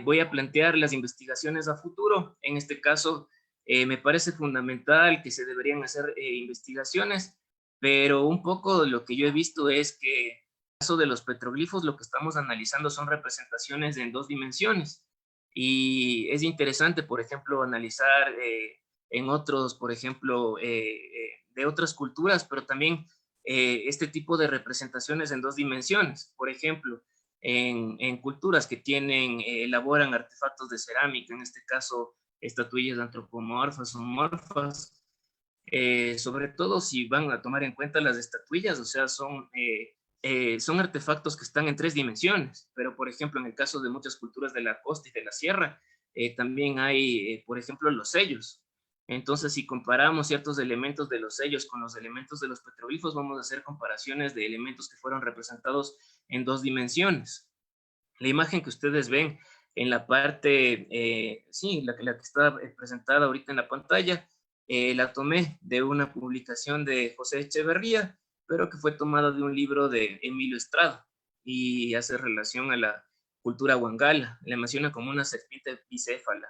voy a plantear las investigaciones a futuro. En este caso, me parece fundamental que se deberían hacer investigaciones, pero un poco lo que yo he visto es que en el caso de los petroglifos, lo que estamos analizando son representaciones en 2 dimensiones. Y es interesante, por ejemplo, analizar en otros, por ejemplo, de otras culturas, pero también este tipo de representaciones en 2 dimensiones. Por ejemplo, en culturas que elaboran artefactos de cerámica, en este caso estatuillas antropomorfas o morfas, sobre todo si van a tomar en cuenta las estatuillas, o sea, son artefactos que están en 3 dimensiones, pero por ejemplo en el caso de muchas culturas de la costa y de la sierra, también hay, por ejemplo, los sellos. Entonces, si comparamos ciertos elementos de los sellos con los elementos de los petroglifos, vamos a hacer comparaciones de elementos que fueron representados en 2 dimensiones. La imagen que ustedes ven en la parte, la que está presentada ahorita en la pantalla, la tomé de una publicación de José Echeverría, pero que fue tomada de un libro de Emilio Estrada y hace relación a la cultura huangala, le menciona como una serpiente bicéfala.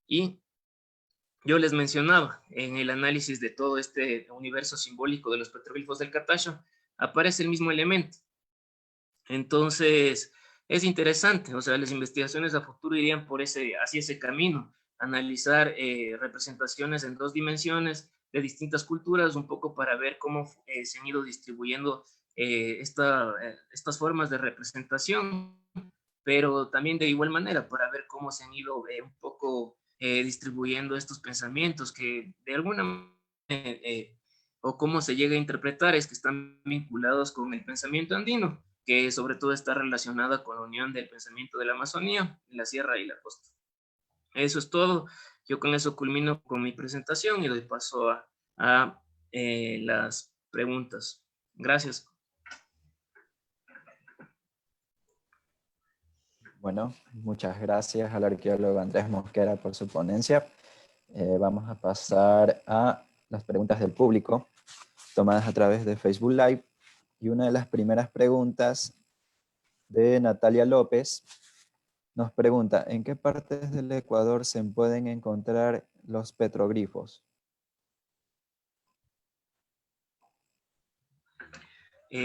Y yo les mencionaba, en el análisis de todo este universo simbólico de los petroglifos del Catacho, aparece el mismo elemento. Entonces, es interesante, o sea, las investigaciones a futuro irían hacia ese camino, analizar representaciones en 2 dimensiones de distintas culturas, un poco para ver cómo se han ido distribuyendo estas formas de representación, pero también de igual manera para ver cómo se han ido un poco distribuyendo estos pensamientos que de alguna manera, o cómo se llega a interpretar, es que están vinculados con el pensamiento andino, que sobre todo está relacionada con la unión del pensamiento de la Amazonía, la sierra y la costa. Eso es todo. Yo con eso culmino con mi presentación y doy paso a las preguntas. Gracias. Bueno, muchas gracias al arqueólogo Andrés Mosquera por su ponencia. Vamos a pasar a las preguntas del público, tomadas a través de Facebook Live. Y una de las primeras preguntas de Natalia López. Nos pregunta, ¿en qué partes del Ecuador se pueden encontrar los petroglifos?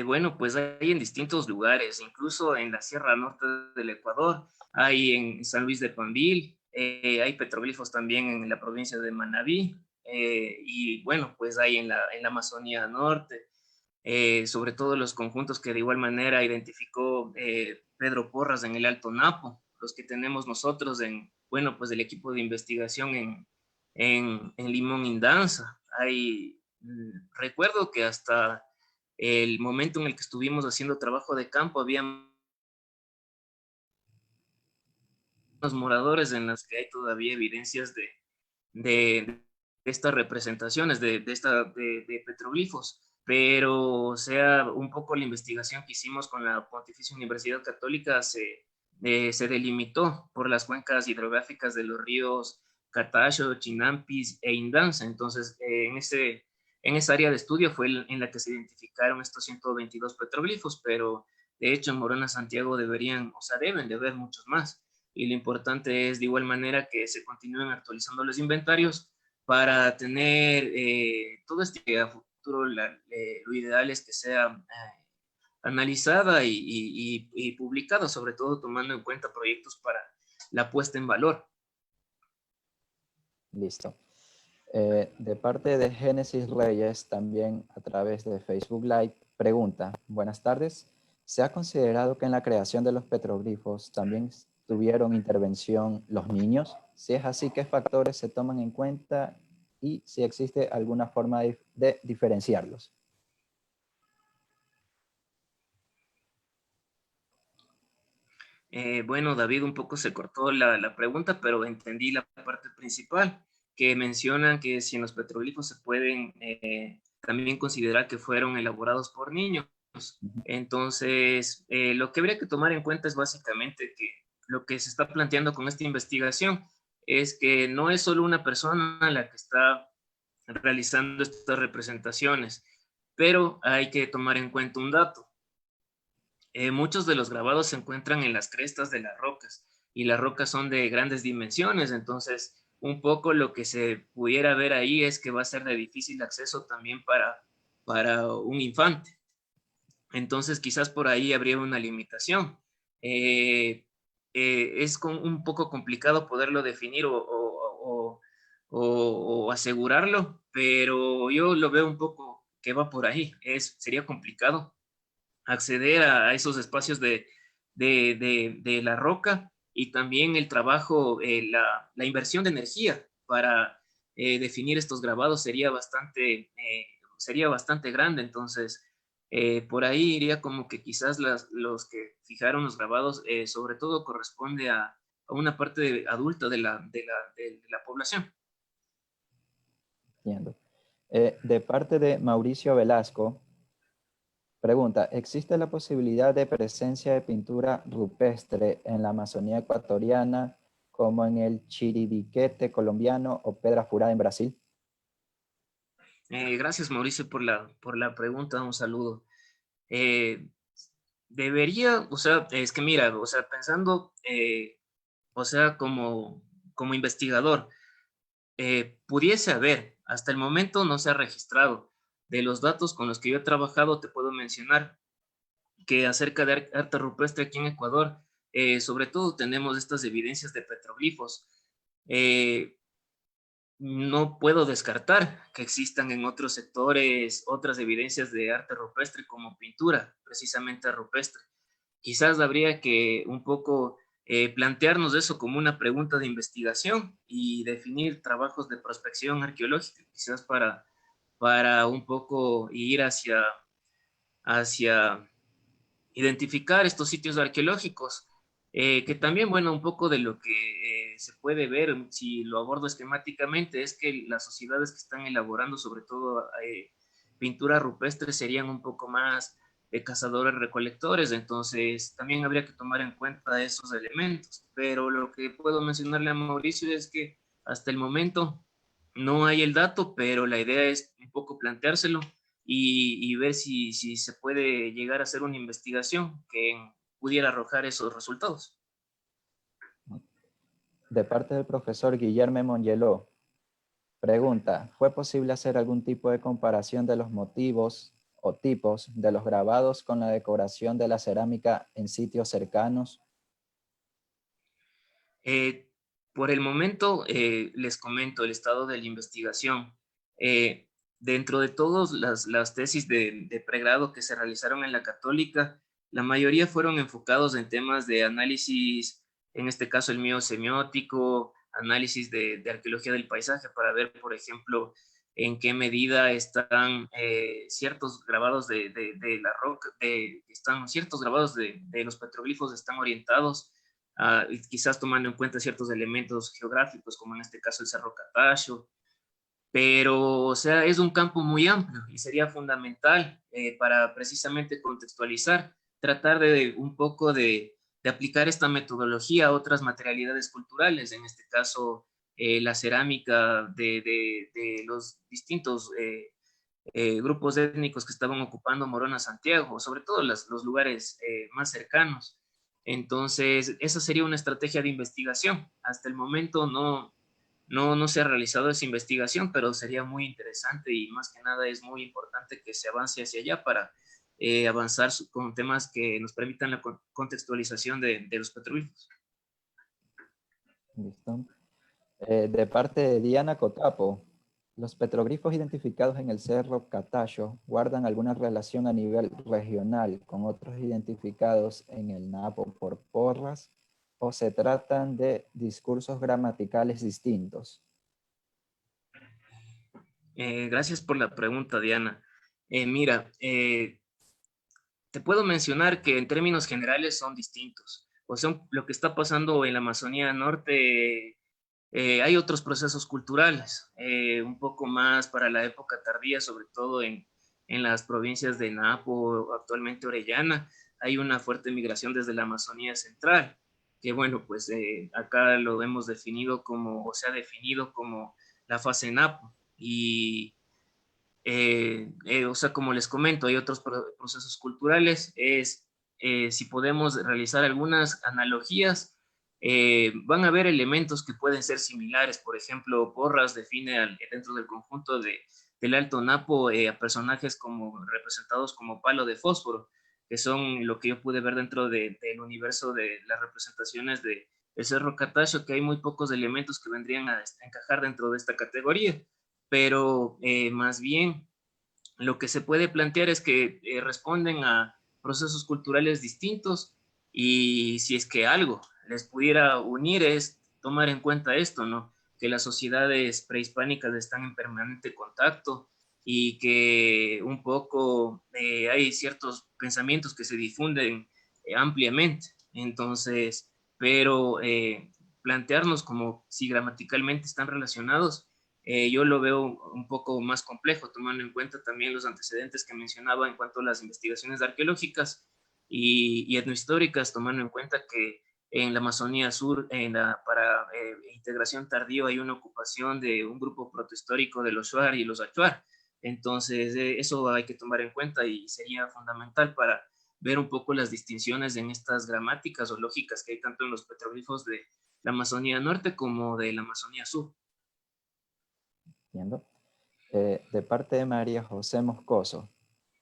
Bueno, pues hay en distintos lugares, incluso en la Sierra Norte del Ecuador, hay en San Luis de Panvil, hay petroglifos también en la provincia de Manabí, y bueno, pues hay en la Amazonía Norte, sobre todo los conjuntos que de igual manera identificó Pedro Porras en el Alto Napo, los que tenemos nosotros en, bueno, pues el equipo de investigación en Limón Indanza. Recuerdo que hasta el momento en el que estuvimos haciendo trabajo de campo, había unos moradores en las que hay todavía evidencias de estas representaciones, de petroglifos, pero o sea, un poco la investigación que hicimos con la Pontificia Universidad Católica se delimitó por las cuencas hidrográficas de los ríos Catacho, Chinampis e Indanza. Entonces, en esa área de estudio fue en la que se identificaron estos 122 petroglifos, pero de hecho en Morona Santiago deben de haber muchos más. Y lo importante es de igual manera que se continúen actualizando los inventarios para tener todo este a futuro. Lo ideal es que sea analizada y publicada, sobre todo tomando en cuenta proyectos para la puesta en valor. Listo. De parte de Génesis Reyes, también a través de Facebook Live, pregunta, buenas tardes, ¿se ha considerado que en la creación de los petroglifos también tuvieron intervención los niños? Si es así, ¿qué factores se toman en cuenta y si existe alguna forma de diferenciarlos? Bueno, David, un poco se cortó la pregunta, pero entendí la parte principal, que mencionan que si en los petroglifos se pueden también considerar que fueron elaborados por niños. Entonces, lo que habría que tomar en cuenta es básicamente que lo que se está planteando con esta investigación es que no es solo una persona la que está realizando estas representaciones, pero hay que tomar en cuenta un dato. Muchos de los grabados se encuentran en las crestas de las rocas y las rocas son de grandes dimensiones, entonces un poco lo que se pudiera ver ahí es que va a ser de difícil acceso también para un infante. Entonces quizás por ahí habría una limitación. Es un poco complicado poderlo definir o asegurarlo, pero yo lo veo un poco que va por ahí. Sería complicado acceder a esos espacios de la roca y también el trabajo, la inversión de energía para definir estos grabados sería bastante grande. Entonces, por ahí iría como que quizás los que fijaron los grabados, sobre todo corresponde a una parte adulta de la población. Entiendo. De parte de Mauricio Velasco, pregunta, ¿existe la posibilidad de presencia de pintura rupestre en la Amazonía ecuatoriana como en el Chiribiquete colombiano o Pedra Furada en Brasil? Gracias, Mauricio, por la pregunta. Un saludo. O sea, es que mira, o sea, pensando, o sea, como investigador, pudiese haber, hasta el momento no se ha registrado. De los datos con los que yo he trabajado, te puedo mencionar que acerca de arte rupestre aquí en Ecuador, sobre todo tenemos estas evidencias de petroglifos. No puedo descartar que existan en otros sectores otras evidencias de arte rupestre como pintura, precisamente rupestre. Quizás habría que un poco plantearnos eso como una pregunta de investigación y definir trabajos de prospección arqueológica, quizás para un poco ir hacia identificar estos sitios arqueológicos, que también, bueno, un poco de lo que se puede ver, si lo abordo esquemáticamente, es que las sociedades que están elaborando, sobre todo pintura rupestre, serían un poco más de cazadores-recolectores, entonces también habría que tomar en cuenta esos elementos. Pero lo que puedo mencionarle a Mauricio es que hasta el momento no hay el dato, pero la idea es un poco planteárselo y ver si se puede llegar a hacer una investigación que pudiera arrojar esos resultados. De parte del profesor Guillermo Mongeló, pregunta, ¿fue posible hacer algún tipo de comparación de los motivos o tipos de los grabados con la decoración de la cerámica en sitios cercanos? Por el momento, les comento el estado de la investigación. Dentro de todas las tesis de pregrado que se realizaron en la Católica, la mayoría fueron enfocados en temas de análisis, en este caso el mío semiótico, análisis de arqueología del paisaje, para ver, por ejemplo, en qué medida están ciertos grabados de la roca, ciertos grabados de los petroglifos están orientados y quizás tomando en cuenta ciertos elementos geográficos, como en este caso el Cerro Catacho, pero, o sea, es un campo muy amplio y sería fundamental para precisamente contextualizar, tratar de un poco de aplicar esta metodología a otras materialidades culturales, en este caso la cerámica de los distintos grupos étnicos que estaban ocupando Morona Santiago, sobre todo los lugares más cercanos. Entonces, esa sería una estrategia de investigación. Hasta el momento no se ha realizado esa investigación, pero sería muy interesante y más que nada es muy importante que se avance hacia allá para avanzar con temas que nos permitan la contextualización de los petroglifos. Listo. De parte de Diana Cotapo, ¿los petroglifos identificados en el Cerro Catacho guardan alguna relación a nivel regional con otros identificados en el Napo por Porras o se tratan de discursos gramaticales distintos? Gracias por la pregunta, Diana. Mira, te puedo mencionar que en términos generales son distintos. O sea, lo que está pasando en la Amazonía Norte, hay otros procesos culturales, un poco más para la época tardía, sobre todo en las provincias de Napo, actualmente Orellana, hay una fuerte migración desde la Amazonía Central, que bueno, pues acá lo hemos definido como, o se ha definido como la fase Napo. Y o sea, como les comento, hay otros procesos culturales. Si podemos realizar algunas analogías, van a haber elementos que pueden ser similares. Por ejemplo, Porras define dentro del conjunto del Alto Napo a personajes como representados como palo de fósforo, que son lo que yo pude ver dentro del universo de las representaciones del Cerro Catacho, que hay muy pocos elementos que vendrían a encajar dentro de esta categoría, pero más bien lo que se puede plantear es que responden a procesos culturales distintos, y si es que algo les pudiera unir es tomar en cuenta esto, ¿no? Que las sociedades prehispánicas están en permanente contacto y que un poco hay ciertos pensamientos que se difunden ampliamente. Entonces, pero plantearnos como si gramaticalmente están relacionados, yo lo veo un poco más complejo, tomando en cuenta también los antecedentes que mencionaba en cuanto a las investigaciones arqueológicas y etnohistóricas, tomando en cuenta que en la Amazonía Sur, para integración tardía, hay una ocupación de un grupo protohistórico de los Shuar y los Achuar. Entonces, eso hay que tomar en cuenta y sería fundamental para ver un poco las distinciones en estas gramáticas o lógicas que hay tanto en los petroglifos de la Amazonía Norte como de la Amazonía Sur. Entiendo. De parte de María José Moscoso,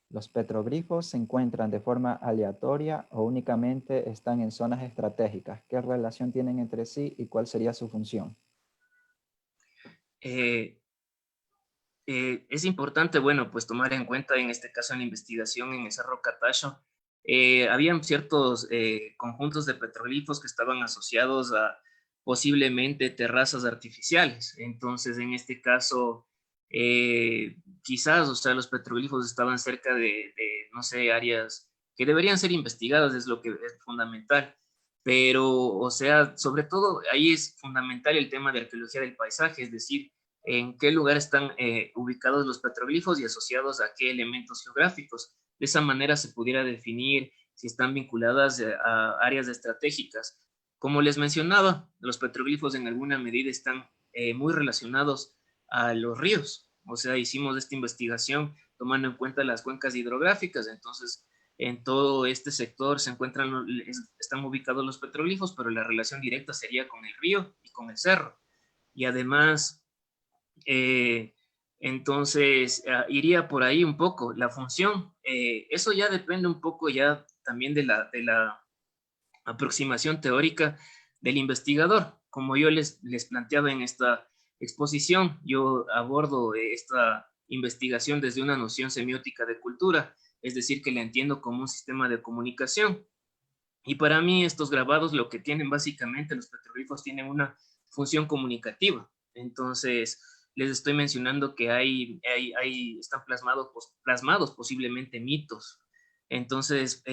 ¿los petroglifos se encuentran de forma aleatoria o únicamente están en zonas estratégicas? ¿Qué relación tienen entre sí y cuál sería su función? Es importante, bueno, pues tomar en cuenta en este caso en la investigación en el Cerro Catacho, habían ciertos conjuntos de petroglifos que estaban asociados a posiblemente terrazas artificiales. Entonces, en este caso, quizás, o sea, los petroglifos estaban cerca no sé, áreas que deberían ser investigadas, es lo que es fundamental. Pero, o sea, sobre todo ahí es fundamental el tema de arqueología del paisaje, es decir, en qué lugar están ubicados los petroglifos y asociados a qué elementos geográficos. De esa manera se pudiera definir si están vinculadas a áreas estratégicas. Como les mencionaba, los petroglifos en alguna medida están muy relacionados a los ríos. O sea, hicimos esta investigación tomando en cuenta las cuencas hidrográficas. Entonces, en todo este sector se encuentran, están ubicados los petroglifos, pero la relación directa sería con el río y con el cerro. Y además, entonces, iría por ahí un poco. La función, eso ya depende un poco ya también de la aproximación teórica del investigador. Como yo les planteaba en esta exposición, yo abordo esta investigación desde una noción semiótica de cultura, es decir, que la entiendo como un sistema de comunicación. Y para mí estos grabados lo que tienen básicamente, los petroglifos tienen una función comunicativa. Entonces, les estoy mencionando que están plasmados posiblemente mitos. Entonces,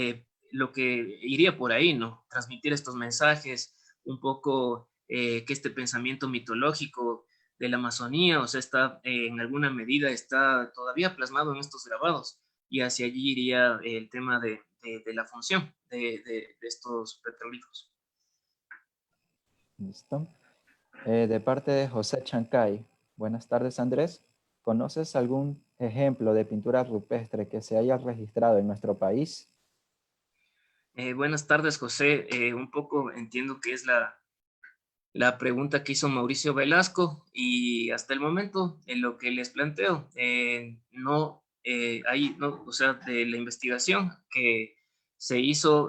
lo que iría por ahí, ¿no? Transmitir estos mensajes, un poco que este pensamiento mitológico de la Amazonía, o sea, está en alguna medida está todavía plasmado en estos grabados, y hacia allí iría el tema de la función de estos petroglifos. Listo. De parte de José Chancay. Buenas tardes, Andrés. ¿Conoces algún ejemplo de pintura rupestre que se haya registrado en nuestro país? Buenas tardes, José. Un poco entiendo que es la pregunta que hizo Mauricio Velasco, y hasta el momento en lo que les planteo, o sea, de la investigación que se hizo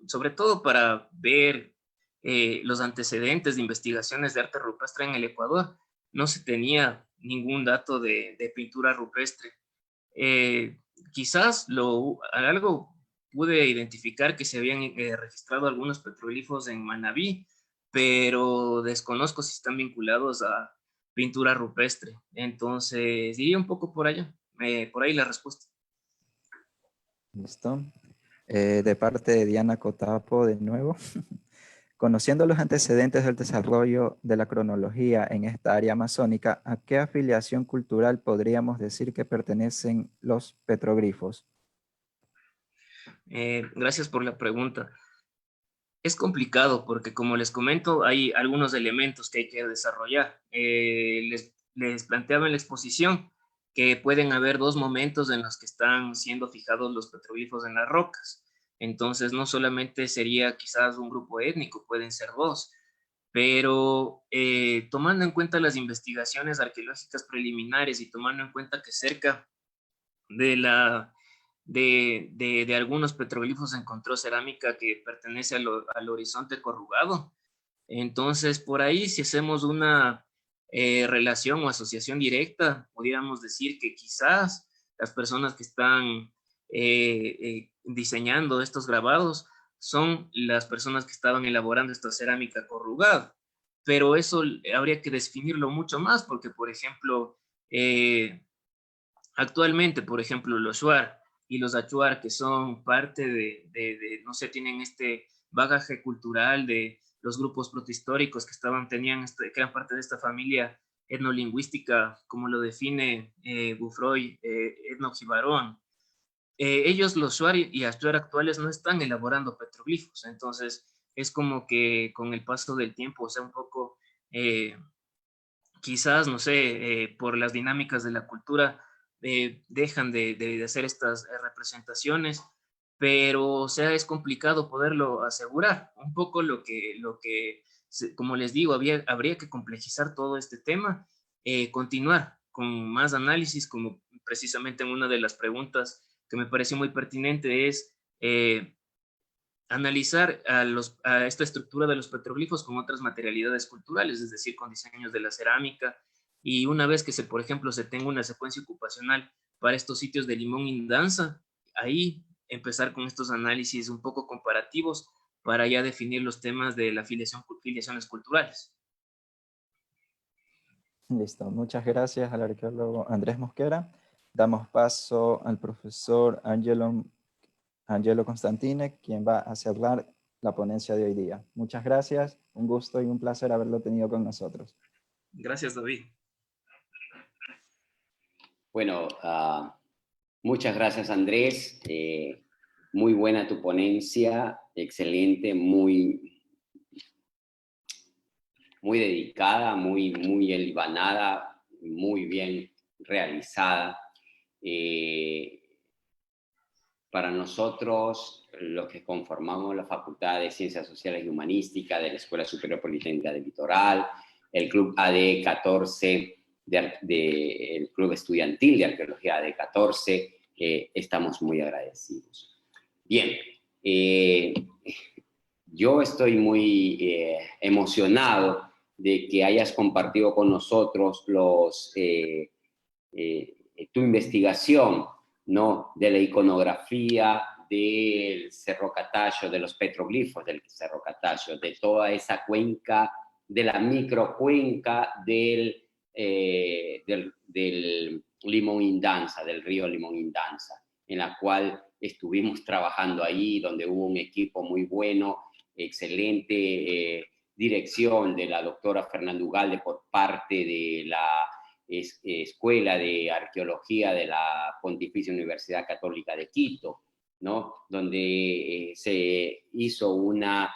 sobre todo para ver los antecedentes de investigaciones de arte rupestre en el Ecuador, no se tenía ningún dato de pintura rupestre. Eh, Quizás algo pude identificar que se habían registrado algunos petroglifos en Manabí, pero desconozco si están vinculados a pintura rupestre. Entonces, diría un poco por allá, por ahí la respuesta. Listo. De parte de Diana Cotapo, de nuevo. Conociendo los antecedentes del desarrollo de la cronología en esta área amazónica, ¿a qué afiliación cultural podríamos decir que pertenecen los petroglifos? Gracias por la pregunta. Es complicado porque, como les comento, hay algunos elementos que hay que desarrollar. Les planteaba en la exposición que pueden haber dos momentos en los que están siendo fijados los petroglifos en las rocas. Entonces, no solamente sería quizás un grupo étnico, pueden ser dos, pero tomando en cuenta las investigaciones arqueológicas preliminares y tomando en cuenta que cerca de de algunos petroglifos se encontró cerámica que pertenece al horizonte corrugado. Entonces, por ahí, si hacemos una relación o asociación directa, pudiéramos decir que quizás las personas que están diseñando estos grabados son las personas que estaban elaborando esta cerámica corrugada. Pero eso habría que definirlo mucho más, porque, por ejemplo, actualmente, por ejemplo, los Shuar y los Achuar, que son parte no sé, tienen este bagaje cultural de los grupos protohistóricos que eran parte de esta familia etnolingüística, como lo define Bufroy, etnojibarón. Ellos, los Shuar y Achuar actuales, no están elaborando petroglifos, entonces es como que con el paso del tiempo, o sea, un poco, quizás, no sé, por las dinámicas de la cultura, dejan de hacer estas representaciones, pero o sea, es complicado poderlo asegurar. Un poco como les digo, habría que complejizar todo este tema, continuar con más análisis, como precisamente en una de las preguntas que me pareció muy pertinente es analizar a esta estructura de los petroglifos con otras materialidades culturales, es decir, con diseños de la cerámica, y una vez que por ejemplo, se tenga una secuencia ocupacional para estos sitios de Limón y Danza, ahí empezar con estos análisis un poco comparativos para ya definir los temas de las filiaciones culturales. Listo. Muchas gracias al arqueólogo Andrés Mosquera. Damos paso al profesor Angelo Constantine, quien va a cerrar la ponencia de hoy día. Muchas gracias, un gusto y un placer haberlo tenido con nosotros. Gracias, David. Bueno, muchas gracias, Andrés. Muy buena tu ponencia, excelente, muy dedicada, muy elibanada, muy bien realizada. para nosotros, los que conformamos la Facultad de Ciencias Sociales y Humanísticas de la Escuela Superior Politécnica del Litoral, el Club AD 14, el Club Estudiantil de Arqueología AD 14, estamos muy agradecidos. Bien, yo estoy muy emocionado de que hayas compartido con nosotros tu investigación, ¿no?, de la iconografía del Cerro Catallo, de los petroglifos del Cerro Catallo, de toda esa cuenca, de la microcuenca del Limón Indanza, del río Limón Indanza, en la cual estuvimos trabajando ahí, donde hubo un equipo muy bueno, excelente dirección de la doctora Fernanda Ugalde por parte de la Escuela de Arqueología de la Pontificia Universidad Católica de Quito, ¿no?, donde se hizo una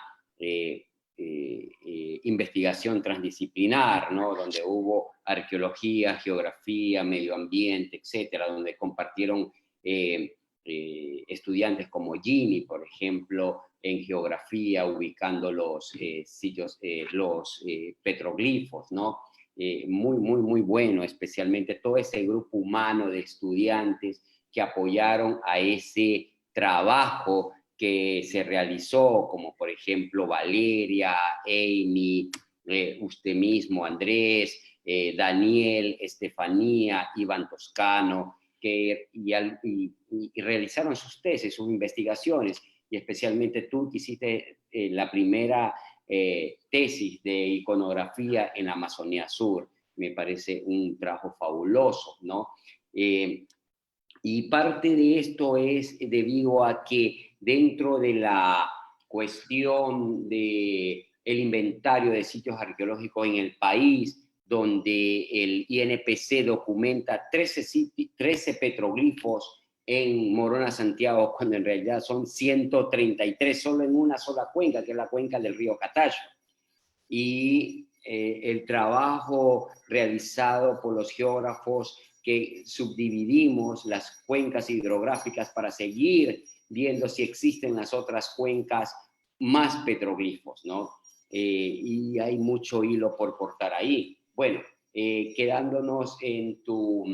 investigación transdisciplinar, ¿no?, donde hubo arqueología, geografía, medio ambiente, etcétera, donde compartieron estudiantes como Gini, por ejemplo, en geografía, ubicando los sitios, los petroglifos, ¿no? Muy bueno, especialmente todo ese grupo humano de estudiantes que apoyaron a ese trabajo que se realizó, como por ejemplo Valeria, Amy, usted mismo, Andrés, Daniel, Estefanía, Iván Toscano, y realizaron sus tesis, sus investigaciones, y especialmente tú que hiciste la primera tesis de iconografía en la Amazonía Sur. Me parece un trabajo fabuloso, ¿no? Y parte de esto es debido a que dentro de la cuestión del inventario de sitios arqueológicos en el país, donde el INPC documenta 13 petroglifos en Morona, Santiago, cuando en realidad son 133 solo en una sola cuenca, que es la cuenca del río Catallo. Y el trabajo realizado por los geógrafos que subdividimos las cuencas hidrográficas para seguir viendo si existen las otras cuencas más petroglifos, ¿no? Y hay mucho hilo por cortar ahí. Bueno, quedándonos en tu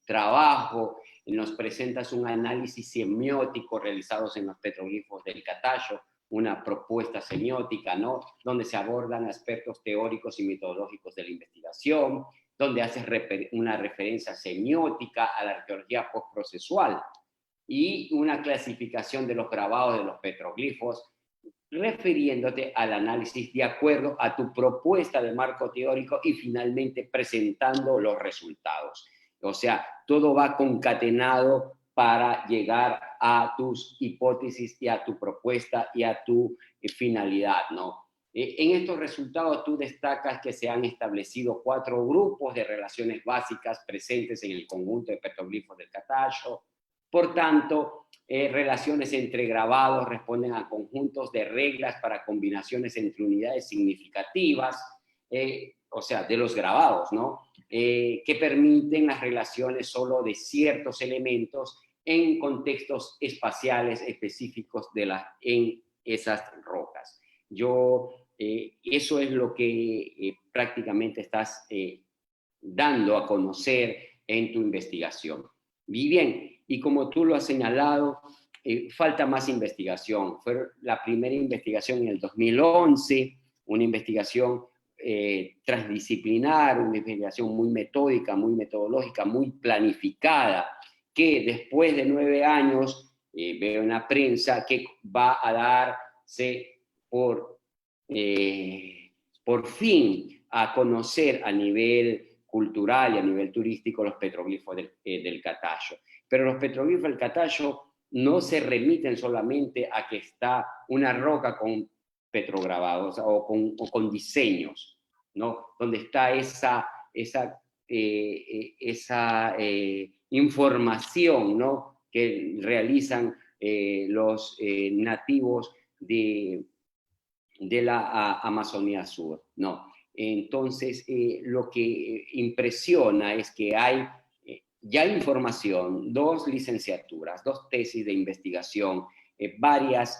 trabajo, nos presentas un análisis semiótico realizado en los petroglifos del Catallo, una propuesta semiótica, ¿no?, donde se abordan aspectos teóricos y metodológicos de la investigación, donde haces una referencia semiótica a la arqueología postprocesual y una clasificación de los grabados de los petroglifos, refiriéndote al análisis de acuerdo a tu propuesta de marco teórico y finalmente presentando los resultados. O sea, todo va concatenado para llegar a tus hipótesis y a tu propuesta y a tu finalidad, ¿no? En estos resultados tú destacas que se han establecido 4 grupos de relaciones básicas presentes en el conjunto de petroglifos del Catallo. Por tanto, relaciones entre grabados responden a conjuntos de reglas para combinaciones entre unidades significativas, o sea, de los grabados, ¿no? Que permiten las relaciones solo de ciertos elementos en contextos espaciales específicos en esas rocas. Eso es lo que prácticamente estás dando a conocer en tu investigación. Y bien, y como tú lo has señalado, falta más investigación. Fue la primera investigación en el 2011, una investigación transdisciplinar, una investigación muy metódica, muy metodológica, muy planificada, que después de 9 años, veo en la prensa, que va a darse por fin a conocer a nivel cultural y a nivel turístico los petroglifos del Catallo. Pero los petroglifos del Catallo no se remiten solamente a que está una roca con petrograbados o con diseños, ¿no?, donde está esa información, ¿no?, que realizan los nativos de la Amazonía Sur, ¿no? Entonces, lo que impresiona es que hay ya información, 2 licenciaturas, 2 tesis de investigación, varias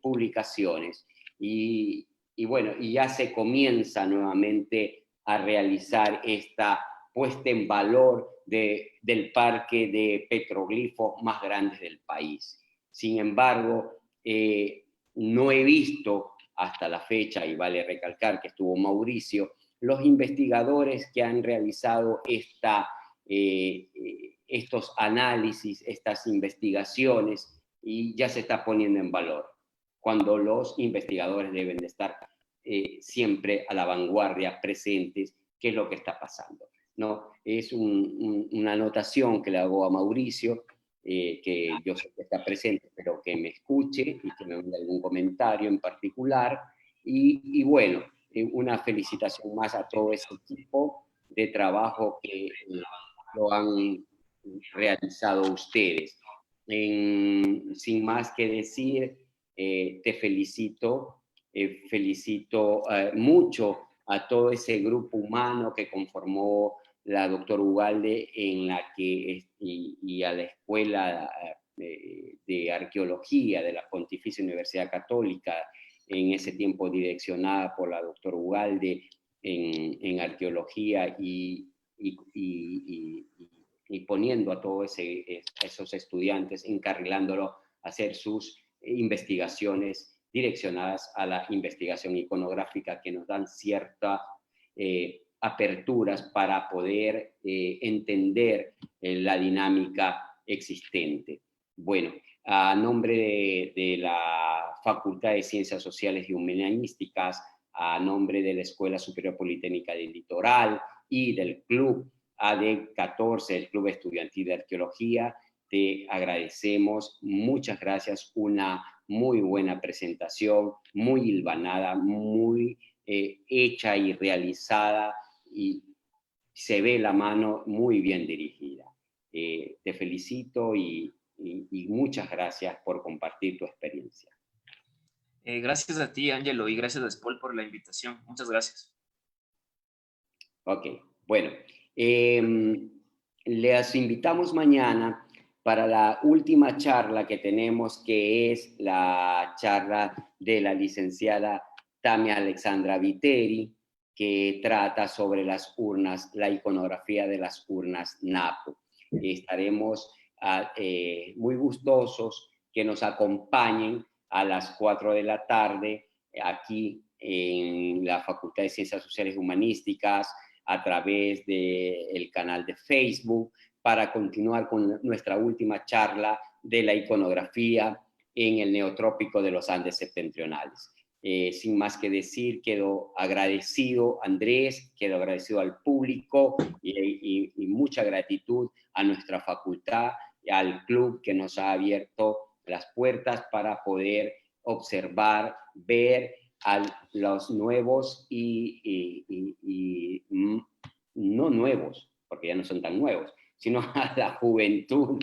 publicaciones, y bueno, y ya se comienza nuevamente a realizar esta puesta en valor del parque de petroglifos más grandes del país. Sin embargo, no he visto hasta la fecha, y vale recalcar que estuvo Mauricio, los investigadores que han realizado estos análisis, estas investigaciones, y ya se está poniendo en valor, cuando los investigadores deben de estar siempre a la vanguardia, presentes, qué es lo que está pasando, ¿no? Es una anotación que le hago a Mauricio, que yo sé que está presente, pero que me escuche y que me mande algún comentario en particular, y bueno, una felicitación más a todo ese equipo de trabajo que lo han realizado ustedes. Sin más que decir, te felicito, felicito mucho a todo ese grupo humano que conformó la doctora Ugalde y a la Escuela de Arqueología de la Pontificia Universidad Católica, en ese tiempo direccionada por la doctora Ugalde en arqueología, y poniendo a todos esos estudiantes, encarrilándolo a hacer sus investigaciones direccionadas a la investigación iconográfica, que nos dan ciertas aperturas para poder entender la dinámica existente. Bueno, a nombre de la Facultad de Ciencias Sociales y Humanísticas, a nombre de la Escuela Superior Politécnica del Litoral y del Club AD14, el Club Estudiantil de Arqueología, te agradecemos. Muchas gracias. Una muy buena presentación, muy hilvanada, muy hecha y realizada, y se ve la mano muy bien dirigida. Te felicito y muchas gracias por compartir tu experiencia. Gracias a ti, Ángelo, y gracias a Spol por la invitación. Muchas gracias. Ok, bueno. Les invitamos mañana para la última charla que tenemos, que es la charla de la licenciada Tamia Alexandra Viteri, que trata sobre las urnas, la iconografía de las urnas Napo. Estaremos muy gustosos que nos acompañen a las 4 de la tarde aquí en la Facultad de Ciencias Sociales y Humanísticas, a través del canal de Facebook, para continuar con nuestra última charla de la iconografía en el Neotrópico de los Andes septentrionales. Sin más que decir, quedo agradecido, Andrés, quedo agradecido al público, y mucha gratitud a nuestra facultad, al club que nos ha abierto las puertas para poder observar, ver a los nuevos y no nuevos, porque ya no son tan nuevos, sino a la juventud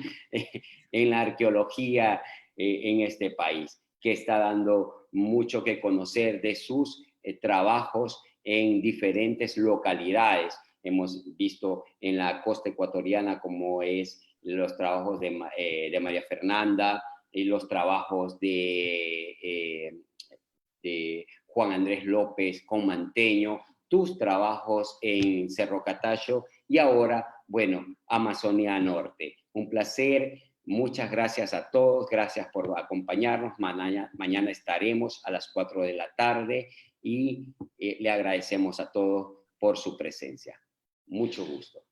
en la arqueología en este país, que está dando mucho que conocer de sus trabajos en diferentes localidades. Hemos visto en la costa ecuatoriana como es los trabajos de María Fernanda, y los trabajos de Juan Andrés López con Manteño, tus trabajos en Cerro Catallo, y ahora, bueno, Amazonía Norte. Un placer, muchas gracias a todos, gracias por acompañarnos. Mañana estaremos a las 4 de la tarde, y le agradecemos a todos por su presencia. Mucho gusto.